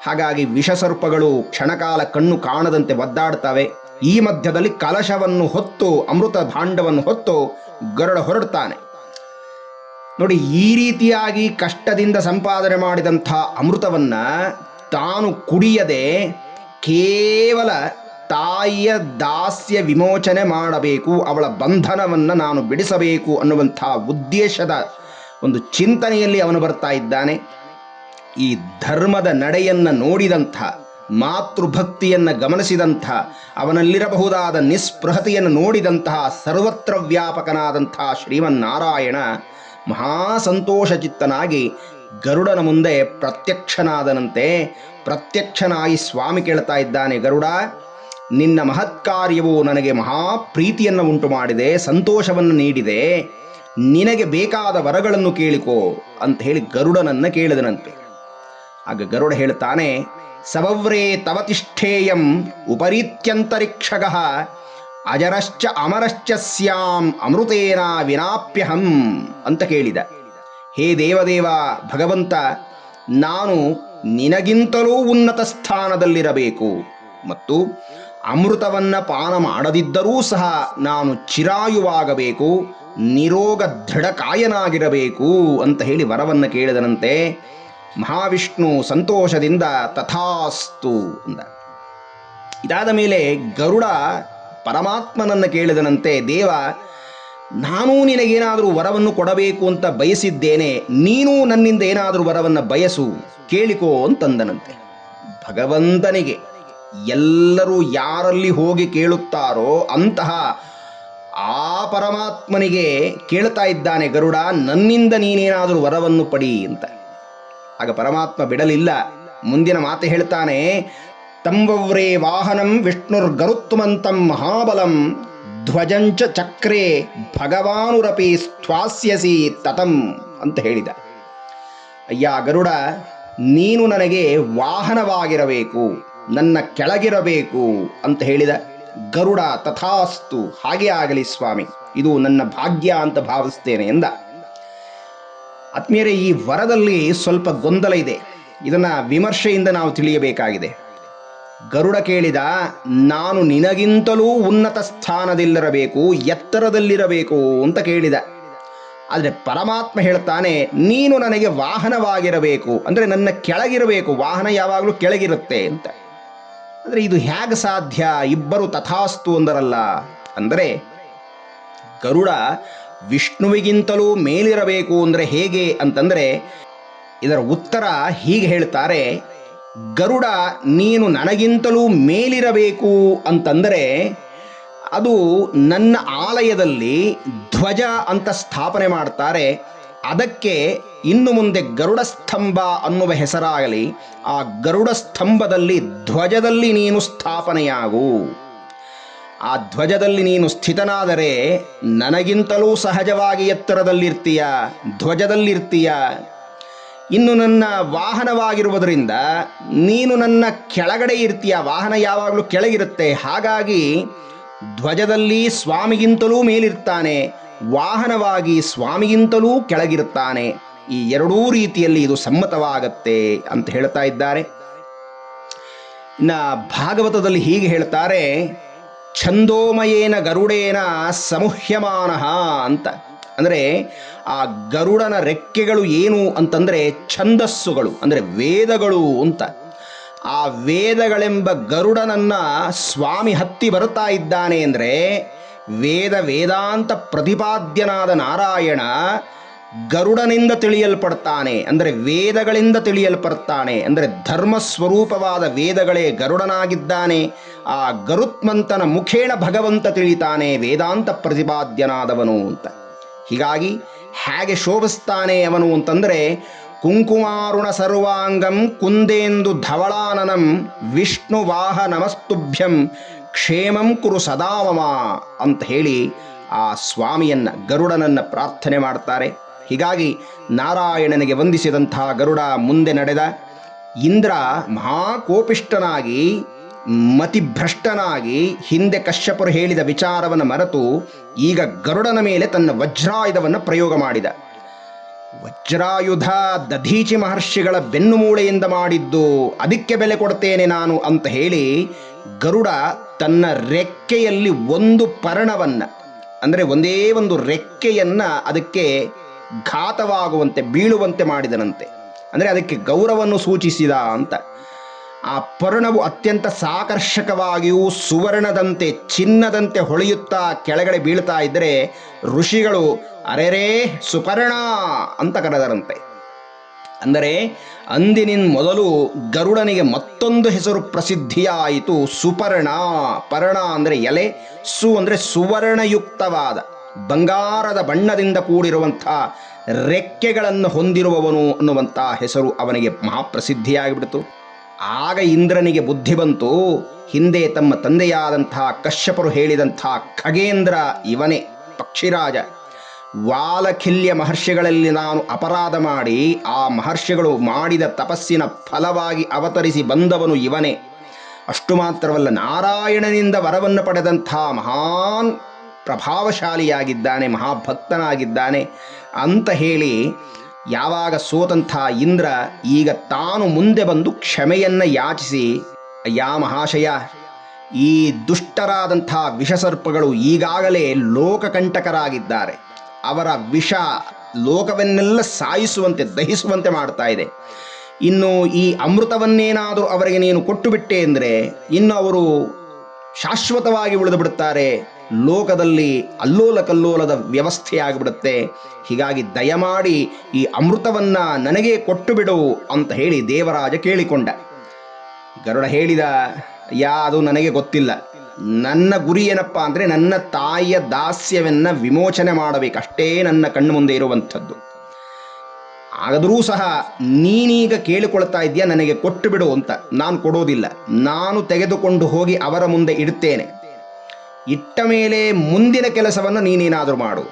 ಹಾಗಾಗಿ ವಿಷಸರ್ಪಗಳು ಕ್ಷಣಕಾಲ ಕಣ್ಣು ಕಾಣದಂತೆ ಒದ್ದಾಡ್ತವೆ. ಈ ಮಧ್ಯದಲ್ಲಿ ಕಲಶವನ್ನು ಹೊತ್ತು, ಅಮೃತ ಭಾಂಡವನ್ನು ಹೊತ್ತು ಗರುಡ ಹೊರಡ್ತಾನೆ. ನೋಡಿ, ಈ ರೀತಿಯಾಗಿ ಕಷ್ಟದಿಂದ ಸಂಪಾದನೆ ಮಾಡಿದಂಥ ಅಮೃತವನ್ನು ತಾನು ಕುಡಿಯದೆ ಕೇವಲ ತಾಯಿಯ ದಾಸ್ಯ ವಿಮೋಚನೆ ಮಾಡಬೇಕು, ಅವಳ ಬಂಧನವನ್ನು ನಾನು ಬಿಡಿಸಬೇಕು ಅನ್ನುವಂಥ ಉದ್ದೇಶದ ಒಂದು ಚಿಂತನೆಯಲ್ಲಿ ಅವನು ಬರ್ತಾ ಇದ್ದಾನೆ. ಈ ಧರ್ಮದ ನಡೆಯನ್ನು ನೋಡಿದಂಥ, ಮಾತೃಭಕ್ತಿಯನ್ನು ಗಮನಿಸಿದಂಥ, ಅವನಲ್ಲಿರಬಹುದಾದ ನಿಸ್ಪೃಹತೆಯನ್ನು ನೋಡಿದಂತಹ ಸರ್ವತ್ರ ವ್ಯಾಪಕನಾದಂತಹ ಶ್ರೀಮನ್ನಾರಾಯಣ ಮಹಾ ಸಂತೋಷಚಿತ್ತನಾಗಿ ಗರುಡನ ಮುಂದೆ ಪ್ರತ್ಯಕ್ಷನಾದನಂತೆ. ಪ್ರತ್ಯಕ್ಷನಾಗಿ ಸ್ವಾಮಿ ಕೇಳ್ತಾ ಇದ್ದಾನೆ, ಗರುಡ, ನಿನ್ನ ಮಹತ್ಕಾರ್ಯವು ನನಗೆ ಮಹಾ ಪ್ರೀತಿಯನ್ನು ಉಂಟು ಮಾಡಿದೆ, ಸಂತೋಷವನ್ನು ನೀಡಿದೆ, ನಿನಗೆ ಬೇಕಾದ ವರಗಳನ್ನು ಕೇಳಿಕೋ ಅಂತ ಹೇಳಿ ಗರುಡನನ್ನು ಕೇಳಿದನಂತೆ. ಆಗ ಗರುಡ ಹೇಳ್ತಾನೆ, ಸವವ್ರೇ ತವ ತಿಷ್ಠೇಯಂ ಉಪರೀತ್ಯಂತರಿಕ್ಷಗಃ ಅಜರಶ್ಚ ಅಮರಶ್ಚ ಸ್ಯಾಂ ಅಮೃತೇನ ವಿನಾಪ್ಯಹಂ ಅಂತ ಕೇಳಿದ. ಹೇ ದೇವದೇವ ಭಗವಂತ, ನಾನು ನಿನಗಿಂತಲೂ ಉನ್ನತ ಸ್ಥಾನದಲ್ಲಿರಬೇಕು ಮತ್ತು ಅಮೃತವನ್ನು ಪಾನ ಮಾಡದಿದ್ದರೂ ಸಹ ನಾನು ಚಿರಾಯುವಾಗಬೇಕು, ನಿರೋಗ ದೃಢಕಾಯನಾಗಿರಬೇಕು ಅಂತ ಹೇಳಿ ವರವನ್ನು ಕೇಳಿದನಂತೆ. ಮಹಾವಿಷ್ಣು ಸಂತೋಷದಿಂದ ತಥಾಸ್ತು ಅಂದ. ಇದಾದ ಮೇಲೆ ಗರುಡ ಪರಮಾತ್ಮನನ್ನು ಕೇಳಿದನಂತೆ, ದೇವ, ನಾನೂ ನಿನಗೇನಾದರೂ ವರವನ್ನು ಕೊಡಬೇಕು ಅಂತ ಬಯಸಿದ್ದೇನೆ, ನೀನೂ ನನ್ನಿಂದ ಏನಾದರೂ ವರವನ್ನು ಬಯಸು, ಕೇಳಿಕೋ ಅಂತಂದನಂತೆ. ಭಗವಂತನಿಗೆ ಎಲ್ಲರೂ ಯಾರಲ್ಲಿ ಹೋಗಿ ಕೇಳುತ್ತಾರೋ ಅಂತಹ ಆ ಪರಮಾತ್ಮನಿಗೆ ಕೇಳ್ತಾ ಇದ್ದಾನೆ ಗರುಡ, ನನ್ನಿಂದ ನೀನೇನಾದರೂ ವರವನ್ನು ಪಡಿ ಅಂತ. ಆಗ ಪರಮಾತ್ಮ ಬಿಡಲಿಲ್ಲ, ಮುಂದಿನ ಮಾತು ಹೇಳ್ತಾನೆ, ತಂವವ್ರೇ ವಾಹನಂ ವಿಷ್ಣುರ್ಗರುತ್ಮಂತಂ ಮಹಾಬಲಂ ಧ್ವಜಂಚ ಚಕ್ರೇ ಭಗವಾನುರಪಿ ಸ್ವಾಸ್ಯಸಿ ತತಂ ಅಂತ ಹೇಳಿದ. ಅಯ್ಯ ಗರುಡ, ನೀನು ನನಗೆ ವಾಹನವಾಗಿರಬೇಕು, ನನ್ನ ಕೆಳಗಿರಬೇಕು ಅಂತ ಹೇಳಿದ. ಗರುಡ ತಥಾಸ್ತು, ಹಾಗೆ ಆಗಲಿ ಸ್ವಾಮಿ, ಇದು ನನ್ನ ಭಾಗ್ಯ ಅಂತ ಭಾವಿಸ್ತೇನೆ ಎಂದ. ಆತ್ಮೀಯರೇ, ಈ ವರದಲ್ಲಿ ಸ್ವಲ್ಪ ಗೊಂದಲ ಇದೆ, ಇದನ್ನು ವಿಮರ್ಶೆಯಿಂದ ನಾವು ತಿಳಿಯಬೇಕಾಗಿದೆ. ಗರುಡ ಕೇಳಿದ, ನಾನು ನಿನಗಿಂತಲೂ ಉನ್ನತ ಸ್ಥಾನದಲ್ಲಿರಬೇಕು, ಎತ್ತರದಲ್ಲಿರಬೇಕು ಅಂತ ಕೇಳಿದ. ಆದರೆ ಪರಮಾತ್ಮ ಹೇಳ್ತಾನೆ, ನೀನು ನನಗೆ ವಾಹನವಾಗಿರಬೇಕು, ಅಂದರೆ ನನ್ನ ಕೆಳಗಿರಬೇಕು, ವಾಹನ ಯಾವಾಗಲೂ ಕೆಳಗಿರುತ್ತೆ ಅಂತ. ಅಂದರೆ ಇದು ಹೇಗೆ ಸಾಧ್ಯ? ಇಬ್ಬರು ತಥಾಸ್ತು ಅಂದರಲ್ಲ. ಅಂದರೆ ಗರುಡ ವಿಷ್ಣುವಿಗಿಂತಲೂ ಮೇಲಿರಬೇಕು ಅಂದರೆ ಹೇಗೆ ಅಂತಂದರೆ ಇದರ ಉತ್ತರ ಹೀಗೆ ಹೇಳ್ತಾರೆ, ಗರುಡ ನೀನು ನನಗಿಂತಲೂ ಮೇಲಿರಬೇಕು ಅಂತಂದರೆ ಅದು ನನ್ನ ಆಲಯದಲ್ಲಿ ಧ್ವಜ ಅಂತ ಸ್ಥಾಪನೆ ಮಾಡ್ತಾರೆ, ಅದಕ್ಕೆ ಇನ್ನು ಮುಂದೆ ಗರುಡ ಸ್ತಂಭ ಅನ್ನುವ ಹೆಸರಾಗಲಿ, ಆ ಗರುಡ ಸ್ತಂಭದಲ್ಲಿ ಧ್ವಜದಲ್ಲಿ ನೀನು ಸ್ಥಾಪನೆಯಾಗು. ಆ ಧ್ವಜದಲ್ಲಿ ನೀನು ಸ್ಥಿತನಾದರೆ ನನಗಿಂತಲೂ ಸಹಜವಾಗಿ ಎತ್ತರದಲ್ಲಿರ್ತೀಯ, ಧ್ವಜದಲ್ಲಿರ್ತೀಯ. ಇನ್ನು ನನ್ನ ವಾಹನವಾಗಿರುವುದರಿಂದ ನೀನು ನನ್ನ ಕೆಳಗಡೆ ಇರ್ತೀಯ, ವಾಹನ ಯಾವಾಗಲೂ ಕೆಳಗಿರುತ್ತೆ. ಹಾಗಾಗಿ ಧ್ವಜದಲ್ಲಿ ಸ್ವಾಮಿಗಿಂತಲೂ ಮೇಲಿರ್ತಾನೆ, ವಾಹನವಾಗಿ ಸ್ವಾಮಿಗಿಂತಲೂ ಕೆಳಗಿರುತ್ತಾನೆ. ಈ ಎರಡೂ ರೀತಿಯಲ್ಲಿ ಇದು ಸಮ್ಮತವಾಗತ್ತೆ ಅಂತ ಹೇಳ್ತಾ ಇದ್ದಾರೆ. ಇನ್ನು ಭಾಗವತದಲ್ಲಿ ಹೀಗೆ ಹೇಳ್ತಾರೆ, ಛಂದೋಮಯೇನ ಗರುಡೇನ ಸಮುಹ್ಯಮಾನ ಅಂತ. ಅಂದರೆ ಆ ಗರುಡನ ರೆಕ್ಕೆಗಳು ಏನು ಅಂತಂದರೆ ಛಂದಸ್ಸುಗಳು, ಅಂದರೆ ವೇದಗಳು ಅಂತ. ಆ ವೇದಗಳೆಂಬ ಗರುಡನನ್ನು ಸ್ವಾಮಿ ಹತ್ತಿ ಬರ್ತಾ ಇದ್ದಾನೆ ಅಂದರೆ ವೇದಾಂತ ಪ್ರತಿಪಾದ್ಯನಾದ ನಾರಾಯಣ ಗರುಡನಿಂದ ತಿಳಿಯಲ್ಪಡ್ತಾನೆ, ಅಂದರೆ ವೇದಗಳಿಂದ ತಿಳಿಯಲ್ಪಡ್ತಾನೆ. ಅಂದರೆ ಧರ್ಮಸ್ವರೂಪವಾದ ವೇದಗಳೇ ಗರುಡನಾಗಿದ್ದಾನೆ. ಆ ಗರುತ್ಮಂತನ ಮುಖೇಣ ಭಗವಂತ ತಿಳಿತಾನೆ, ವೇದಾಂತ ಪ್ರತಿಪಾದ್ಯನಾದವನು ಅಂತ. ಹೀಗಾಗಿ ಹೇಗೆ ಶೋಭಿಸ್ತಾನೆ ಅವನು ಅಂತಂದರೆ ಕುಂಕುಮಾರುಣ ಸರ್ವಾಂಗಂ ಕುಂದೇಂದು ಧವಳಾನನಂ ವಿಷ್ಣುವಾಹ ನಮಸ್ತುಭ್ಯಂ ಕ್ಷೇಮಂ ಕುರು ಸದಾಮಮ ಅಂತ ಹೇಳಿ ಆ ಸ್ವಾಮಿಯನ್ನು ಗರುಡನನ್ನು ಪ್ರಾರ್ಥನೆ ಮಾಡ್ತಾರೆ. ಹೀಗಾಗಿ ನಾರಾಯಣನಿಗೆ ವಂದಿಸಿದಂತಹ ಗರುಡ ಮುಂದೆ ನಡೆದ. ಇಂದ್ರ ಮಹಾಕೋಪಿಷ್ಟನಾಗಿ ಮತಿಭ್ರಷ್ಟನಾಗಿ ಹಿಂದೆ ಕಶ್ಯಪರು ಹೇಳಿದ ವಿಚಾರವನ್ನು ಮರೆತು ಈಗ ಗರುಡನ ಮೇಲೆ ತನ್ನ ವಜ್ರಾಯುಧವನ್ನು ಪ್ರಯೋಗ ಮಾಡಿದ. ವಜ್ರಾಯುಧ ದಧೀಚಿ ಮಹರ್ಷಿಗಳ ಬೆನ್ನುಮೂಳೆಯಿಂದ ಮಾಡಿದ್ದು, ಅದಕ್ಕೆ ಬೆಲೆ ಕೊಡ್ತೇನೆ ನಾನು ಅಂತ ಹೇಳಿ ಗರುಡ ತನ್ನ ರೆಕ್ಕೆಯಲ್ಲಿ ಒಂದು ಪರ್ಣವನ್ನು, ಅಂದರೆ ಒಂದೇ ಒಂದು ರೆಕ್ಕೆಯನ್ನು ಅದಕ್ಕೆ ಘಾತವಾಗುವಂತೆ ಬೀಳುವಂತೆ ಮಾಡಿದನಂತೆ. ಅಂದರೆ ಅದಕ್ಕೆ ಗೌರವವನ್ನು ಸೂಚಿಸಿದ ಅಂತ. ಆ ಪರ್ಣವು ಅತ್ಯಂತ ಸಾಕರ್ಷಕವಾಗಿಯೂ ಸುವರ್ಣದಂತೆ ಚಿನ್ನದಂತೆ ಹೊಳೆಯುತ್ತಾ ಕೆಳಗಡೆ ಬೀಳ್ತಾ ಇದ್ದರೆ ಋಷಿಗಳು ಅರೆರೇ ಸುಪರ್ಣ ಅಂತ ಕರೆದರಂತೆ. ಅಂದರೆ ಅಂದಿನಿಂದ ಮೊದಲು ಗರುಡನಿಗೆ ಮತ್ತೊಂದು ಹೆಸರು ಪ್ರಸಿದ್ಧಿಯಾಯಿತು, ಸುಪರ್ಣ. ಪರ್ಣ ಅಂದರೆ ಎಲೆ, ಸು ಅಂದರೆ ಸುವರ್ಣಯುಕ್ತವಾದ ಬಂಗಾರದ ಬಣ್ಣದಿಂದ ಕೂಡಿರುವಂಥ ರೆಕ್ಕೆಗಳನ್ನು ಹೊಂದಿರುವವನು ಅನ್ನುವಂಥ ಹೆಸರು ಅವನಿಗೆ ಮಹಾಪ್ರಸಿದ್ಧಿಯಾಗಿಬಿಡ್ತು. ಆಗ ಇಂದ್ರನಿಗೆ ಬುದ್ಧಿ ಬಂತು, ಹಿಂದೆ ತಮ್ಮ ತಂದೆಯಾದಂಥ ಕಶ್ಯಪರು ಹೇಳಿದಂಥ ಖಗೇಂದ್ರ ಇವನೇ, ಪಕ್ಷಿರಾಜ. ವಾಲಖಿಲ್ಯ ಮಹರ್ಷಿಗಳಲ್ಲಿ ನಾನು ಅಪರಾಧ ಮಾಡಿ ಆ ಮಹರ್ಷಿಗಳು ಮಾಡಿದ ತಪಸ್ಸಿನ ಫಲವಾಗಿ ಅವತರಿಸಿ ಬಂದವನು ಇವನೇ. ಅಷ್ಟು ಮಾತ್ರವಲ್ಲ, ನಾರಾಯಣನಿಂದ ವರವನ್ನು ಪಡೆದಂಥ ಮಹಾನ್ ಪ್ರಭಾವಶಾಲಿಯಾಗಿದ್ದಾನೆ, ಮಹಾಭಕ್ತನಾಗಿದ್ದಾನೆ ಅಂತ ಹೇಳಿ ಯಾವಾಗ ಸೋತಂಥ ಇಂದ್ರ ಈಗ ತಾನು ಮುಂದೆ ಬಂದು ಕ್ಷಮೆಯನ್ನು ಯಾಚಿಸಿ, ಯಾ ಮಹಾಶಯ, ಈ ದುಷ್ಟರಾದಂಥ ವಿಷಸರ್ಪಗಳು ಈಗಾಗಲೇ ಲೋಕಕಂಟಕರಾಗಿದ್ದಾರೆ. ಅವರ ವಿಷ ಲೋಕವನ್ನೆಲ್ಲ ಸಾಯಿಸುವಂತೆ ದಹಿಸುವಂತೆ ಮಾಡ್ತಾ ಇದೆ. ಇನ್ನು ಈ ಅಮೃತವನ್ನೇನಾದರೂ ಅವರಿಗೆ ನೀನು ಕೊಟ್ಟು ಬಿಟ್ಟೆ ಅಂದರೆ ಇನ್ನು ಅವರು ಶಾಶ್ವತವಾಗಿ ಉಳಿದು ಬಿಡುತ್ತಾರೆ, ಲೋಕದಲ್ಲಿ ಅಲ್ಲೋಲ ಕಲ್ಲೋಲದ ವ್ಯವಸ್ಥೆಯಾಗಿಬಿಡುತ್ತೆ. ಹೀಗಾಗಿ ದಯಮಾಡಿ ಈ ಅಮೃತವನ್ನು ನನಗೇ ಕೊಟ್ಟು ಬಿಡು ಅಂತ ಹೇಳಿ ದೇವರಾಜ ಕೇಳಿಕೊಂಡ. ಗರುಡ ಹೇಳಿದ, ಅದು ನನಗೆ ಗೊತ್ತಿಲ್ಲ. ನನ್ನ ಗುರಿ ಏನಪ್ಪ ಅಂದರೆ ನನ್ನ ತಾಯಿಯ ದಾಸ್ಯವನ್ನು ವಿಮೋಚನೆ ಮಾಡಬೇಕಷ್ಟೇ ನನ್ನ ಕಣ್ಣು ಮುಂದೆ ಇರುವಂಥದ್ದು. ಆದರೂ ಸಹ ನೀನೀಗ ಕೇಳಿಕೊಳ್ತಾ ಇದೆಯಾ ನನಗೆ ಕೊಟ್ಟು ಬಿಡು ಅಂತ. ನಾನು ಕೊಡೋದಿಲ್ಲ, ನಾನು ತೆಗೆದುಕೊಂಡು ಹೋಗಿ ಅವರ ಮುಂದೆ ಇಡ್ತೇನೆ. ಇಟ್ಟ ಮೇಲೆ ಮುಂದಿನ ಕೆಲಸವನ್ನು ನೀನೇನಾದರೂ ಮಾಡು.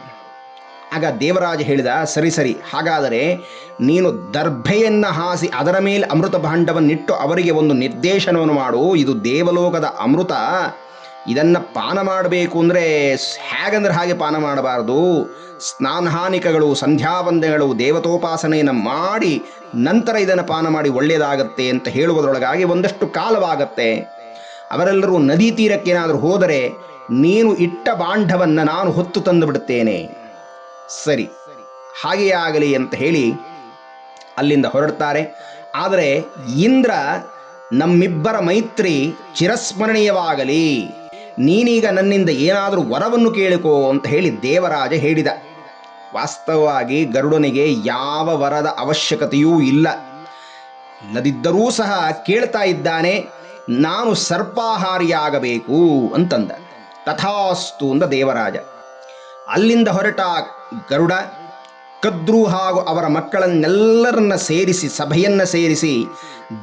ಆಗ ದೇವರಾಜ ಹೇಳಿದ, ಸರಿ ಸರಿ, ಹಾಗಾದರೆ ನೀನು ದರ್ಭೆಯನ್ನು ಹಾಸಿ ಅದರ ಮೇಲೆ ಅಮೃತ ಭಾಂಡವನ್ನಿಟ್ಟು ಅವರಿಗೆ ಒಂದು ನಿರ್ದೇಶನವನ್ನು ಮಾಡು. ಇದು ದೇವಲೋಕದ ಅಮೃತ, ಇದನ್ನು ಪಾನ ಮಾಡಬೇಕು ಅಂದರೆ ಹೇಗಂದ್ರೆ ಹಾಗೆ ಪಾನ ಮಾಡಬಾರ್ದು. ಸ್ನಾನಹಾನಿಕಗಳು, ಸಂಧ್ಯಾವಂದನೆಗಳು, ದೇವತೋಪಾಸನೆಯನ್ನು ಮಾಡಿ ನಂತರ ಇದನ್ನು ಪಾನ ಮಾಡಿ ಒಳ್ಳೆಯದಾಗತ್ತೆ ಅಂತ ಹೇಳುವುದರೊಳಗಾಗಿ ಒಂದಷ್ಟು ಕಾಲವಾಗತ್ತೆ. ಅವರೆಲ್ಲರೂ ನದಿ ತೀರಕ್ಕೇನಾದರೂ ಹೋದರೆ ನೀನು ಇಟ್ಟ ಬಾಂಡವನ್ನು ನಾನು ಹೊತ್ತು ತಂದು ಬಿಡುತ್ತೇನೆ. ಸರಿ, ಹಾಗೆಯೇ ಆಗಲಿ ಅಂತ ಹೇಳಿ ಅಲ್ಲಿಂದ ಹೊರಡ್ತಾರೆ. ಆದರೆ ಇಂದ್ರ, ನಮ್ಮಿಬ್ಬರ ಮೈತ್ರಿ ಚಿರಸ್ಮರಣೀಯವಾಗಲಿ, ನೀನೀಗ ನನ್ನಿಂದ ಏನಾದರೂ ವರವನ್ನು ಕೇಳಿಕೋ ಅಂತ ಹೇಳಿ ದೇವರಾಜ ಹೇಳಿದ. ವಾಸ್ತವವಾಗಿ ಗರುಡನಿಗೆ ಯಾವ ವರದ ಅವಶ್ಯಕತೆಯೂ ಇಲ್ಲದಿದ್ದರೂ ಸಹ ಕೇಳ್ತಾ ಇದ್ದಾನೆ, ನಾನು ಸರ್ಪಾಹಾರಿಯಾಗಬೇಕು ಅಂತಂದ. ತಥಾಸ್ತು ಅಂದ ದೇವರಾಜ. ಅಲ್ಲಿಂದ ಹೊರಟ ಗರುಡ ಕದ್ರು ಹಾಗೂ ಅವರ ಮಕ್ಕಳನ್ನೆಲ್ಲರನ್ನ ಸೇರಿಸಿ, ಸಭೆಯನ್ನು ಸೇರಿಸಿ,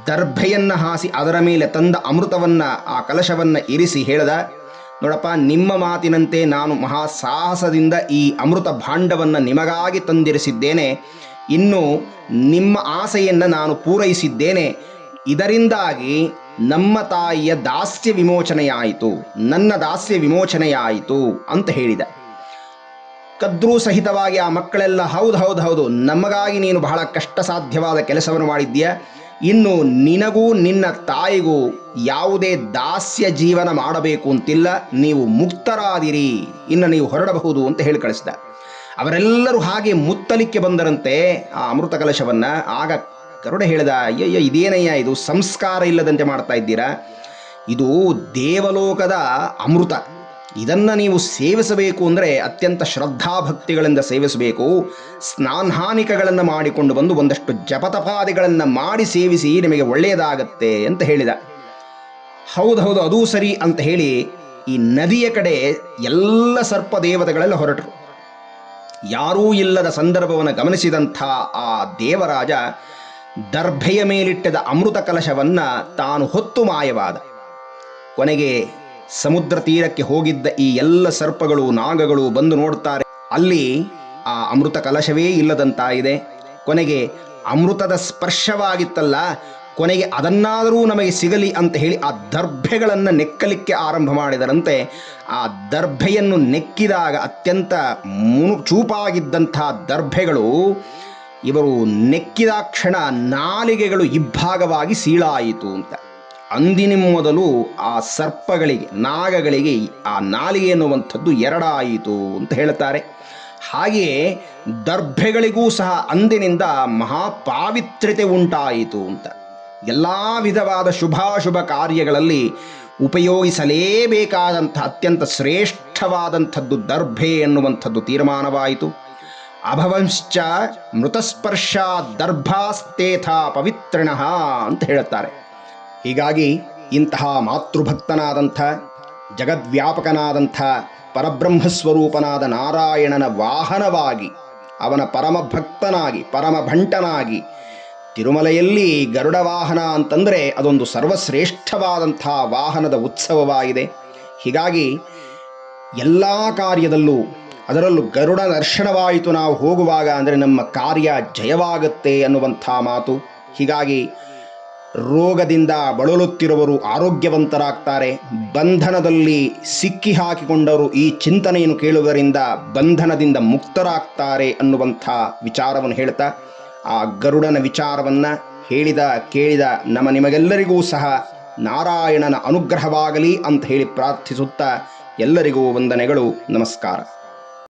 ದರ್ಭೆಯನ್ನು ಹಾಸಿ ಅದರ ಮೇಲೆ ತಂದ ಅಮೃತವನ್ನು, ಆ ಕಲಶವನ್ನು ಇರಿಸಿ ಹೇಳಿದ, ನೋಡಪ್ಪ, ನಿಮ್ಮ ಮಾತಿನಂತೆ ನಾನು ಮಹಾಸಾಹಸದಿಂದ ಈ ಅಮೃತ ಭಾಂಡವನ್ನು ನಿಮಗಾಗಿ ತಂದಿರಿಸಿದ್ದೇನೆ. ಇನ್ನು ನಿಮ್ಮ ಆಸೆಯನ್ನು ನಾನು ಪೂರೈಸಿದ್ದೇನೆ. ಇದರಿಂದಾಗಿ ನಮ್ಮ ತಾಯಿಯ ದಾಸ್ಯ ವಿಮೋಚನೆಯಾಯಿತು, ನನ್ನ ದಾಸ್ಯ ವಿಮೋಚನೆಯಾಯಿತು ಅಂತ ಹೇಳಿದ. ಕದ್ರೂ ಸಹಿತವಾಗಿ ಆ ಮಕ್ಕಳೆಲ್ಲ ಹೌದು, ನಮಗಾಗಿ ನೀನು ಬಹಳ ಕಷ್ಟ ಸಾಧ್ಯವಾದ ಕೆಲಸವನ್ನು ಮಾಡಿದ್ದೀಯ. ಇನ್ನು ನಿನಗೂ ನಿನ್ನ ತಾಯಿಗೂ ಯಾವುದೇ ದಾಸ್ಯ ಜೀವನ ಮಾಡಬೇಕು ಅಂತಿಲ್ಲ, ನೀವು ಮುಕ್ತರಾದಿರಿ, ಇನ್ನು ನೀವು ಹೊರಡಬಹುದು ಅಂತ ಹೇಳಿ ಕಳಿಸಿದ. ಅವರೆಲ್ಲರೂ ಹಾಗೆ ಮುತ್ತಲಿಕ್ಕೆ ಬಂದರಂತೆ ಆ ಅಮೃತ ಕಲಶವನ್ನು. ಆಗ ಗರುಡ ಹೇಳಿದ, ಅಯ್ಯಯ್ಯ, ಇದೇನಯ್ಯ ಇದು, ಸಂಸ್ಕಾರ ಇಲ್ಲದಂತೆ ಮಾಡ್ತಾ ಇದ್ದೀರಾ. ಇದು ದೇವಲೋಕದ ಅಮೃತ, ಇದನ್ನು ನೀವು ಸೇವಿಸಬೇಕು ಅಂದರೆ ಅತ್ಯಂತ ಶ್ರದ್ಧಾಭಕ್ತಿಗಳಿಂದ ಸೇವಿಸಬೇಕು. ಸ್ನಾನಹಾನಿಕಗಳನ್ನು ಮಾಡಿಕೊಂಡು ಬಂದು ಒಂದಷ್ಟು ಜಪತಪಾದಿಗಳನ್ನು ಮಾಡಿ ಸೇವಿಸಿ, ನಿಮಗೆ ಒಳ್ಳೆಯದಾಗತ್ತೆ ಅಂತ ಹೇಳಿದ. ಹೌದು, ಅದೂ ಸರಿ ಅಂತ ಹೇಳಿ ಈ ನದಿಯ ಕಡೆ ಎಲ್ಲ ಸರ್ಪ ದೇವತೆಗಳೆಲ್ಲ ಹೊರಟರು. ಯಾರೂ ಇಲ್ಲದ ಸಂದರ್ಭವನ್ನು ಗಮನಿಸಿದಂಥ ಆ ದೇವರಾಜ ದರ್ಭೆಯ ಮೇಲಿಟ್ಟದ ಅಮೃತ ಕಲಶವನ್ನು ತಾನು ಹೊತ್ತು ಮಾಯವಾದ. ಕೊನೆಗೆ ಸಮುದ್ರ ತೀರಕ್ಕೆ ಹೋಗಿದ್ದ ಈ ಎಲ್ಲ ಸರ್ಪಗಳು, ನಾಗಗಳು ಬಂದು ನೋಡ್ತಾರೆ, ಅಲ್ಲಿ ಆ ಅಮೃತ ಕಲಶವೇ ಇಲ್ಲದಂತಾಗಿದೆ. ಕೊನೆಗೆ ಅಮೃತದ ಸ್ಪರ್ಶವಾಗಿತ್ತಲ್ಲ, ಕೊನೆಗೆ ಅದನ್ನಾದರೂ ನಮಗೆ ಸಿಗಲಿ ಅಂತ ಹೇಳಿ ಆ ದರ್ಭೆಗಳನ್ನು ನೆಕ್ಕಲಿಕ್ಕೆ ಆರಂಭ ಮಾಡಿದರಂತೆ. ಆ ದರ್ಭೆಯನ್ನು ನೆಕ್ಕಿದಾಗ ಅತ್ಯಂತ ಚೂಪಾಗಿದ್ದಂಥ ದರ್ಭೆಗಳು ಇವರು ನೆಕ್ಕಿದಾಕ್ಷಣ ನಾಲಿಗೆಗಳು ಇಬ್ಬಾಗವಾಗಿ ಸೀಳಾಯಿತು ಅಂತ. ಅಂದಿನ ಮೊದಲು ಆ ಸರ್ಪಗಳಿಗೆ, ನಾಗಗಳಿಗೆ ಆ ನಾಲಿಗೆ ಎನ್ನುವಂಥದ್ದು ಎರಡಾಯಿತು ಅಂತ ಹೇಳ್ತಾರೆ. ಹಾಗೆಯೇ ದರ್ಭೆಗಳಿಗೂ ಸಹ ಅಂದಿನಿಂದ ಮಹಾಪಾವಿತ್ರ್ಯತೆ ಉಂಟಾಯಿತು ಅಂತ. ಎಲ್ಲ ವಿಧವಾದ ಶುಭಾಶುಭ ಕಾರ್ಯಗಳಲ್ಲಿ ಉಪಯೋಗಿಸಲೇಬೇಕಾದಂಥ ಅತ್ಯಂತ ಶ್ರೇಷ್ಠವಾದಂಥದ್ದು ದರ್ಭೆ ಎನ್ನುವಂಥದ್ದು ತೀರ್ಮಾನವಾಯಿತು. ಅಭವಂಶ್ಚ ಮೃತಸ್ಪರ್ಶ ದರ್ಭಾಸ್ತೇಥ ಪವಿತ್ರಿಣಃ ಅಂತ ಹೇಳುತ್ತಾರೆ. ಹೀಗಾಗಿ ಇಂತಹ ಮಾತೃಭಕ್ತನಾದಂಥ ಜಗದ್ವ್ಯಾಪಕನಾದಂಥ ಪರಬ್ರಹ್ಮಸ್ವರೂಪನಾದ ನಾರಾಯಣನ ವಾಹನವಾಗಿ, ಅವನ ಪರಮಭಕ್ತನಾಗಿ ಪರಮಭಂಟನಾಗಿ ತಿರುಮಲೆಯಲ್ಲಿ ಗರುಡ ವಾಹನ ಅಂತಂದರೆ ಅದೊಂದು ಸರ್ವಶ್ರೇಷ್ಠವಾದಂಥ ವಾಹನದ ಉತ್ಸವವಾಗಿದೆ. ಹೀಗಾಗಿ ಎಲ್ಲ ಕಾರ್ಯದಲ್ಲೂ, ಅದರಲ್ಲೂ ಗರುಡ ದರ್ಶನವಾಯಿತು ನಾವು ಹೋಗುವಾಗ ಅಂದರೆ ನಮ್ಮ ಕಾರ್ಯ ಜಯವಾಗುತ್ತೆ ಅನ್ನುವಂಥ ಮಾತು. ಹೀಗಾಗಿ ರೋಗದಿಂದ ಬಳಲುತ್ತಿರುವವರು ಆರೋಗ್ಯವಂತರಾಗ್ತಾರೆ, ಬಂಧನದಲ್ಲಿ ಸಿಕ್ಕಿ ಹಾಕಿಕೊಂಡವರು ಈ ಚಿಂತನೆಯನ್ನು ಕೇಳುವುದರಿಂದ ಬಂಧನದಿಂದ ಮುಕ್ತರಾಗ್ತಾರೆ ಅನ್ನುವಂಥ ವಿಚಾರವನ್ನು ಹೇಳ್ತಾ, ಆ ಗರುಡನ ವಿಚಾರವನ್ನು ಹೇಳಿದ ಕೇಳಿದ ನಿಮಗೆಲ್ಲರಿಗೂ ಸಹ ನಾರಾಯಣನ ಅನುಗ್ರಹವಾಗಲಿ ಅಂತ ಹೇಳಿ ಪ್ರಾರ್ಥಿಸುತ್ತಾ ಎಲ್ಲರಿಗೂ ವಂದನೆಗಳು, ನಮಸ್ಕಾರ.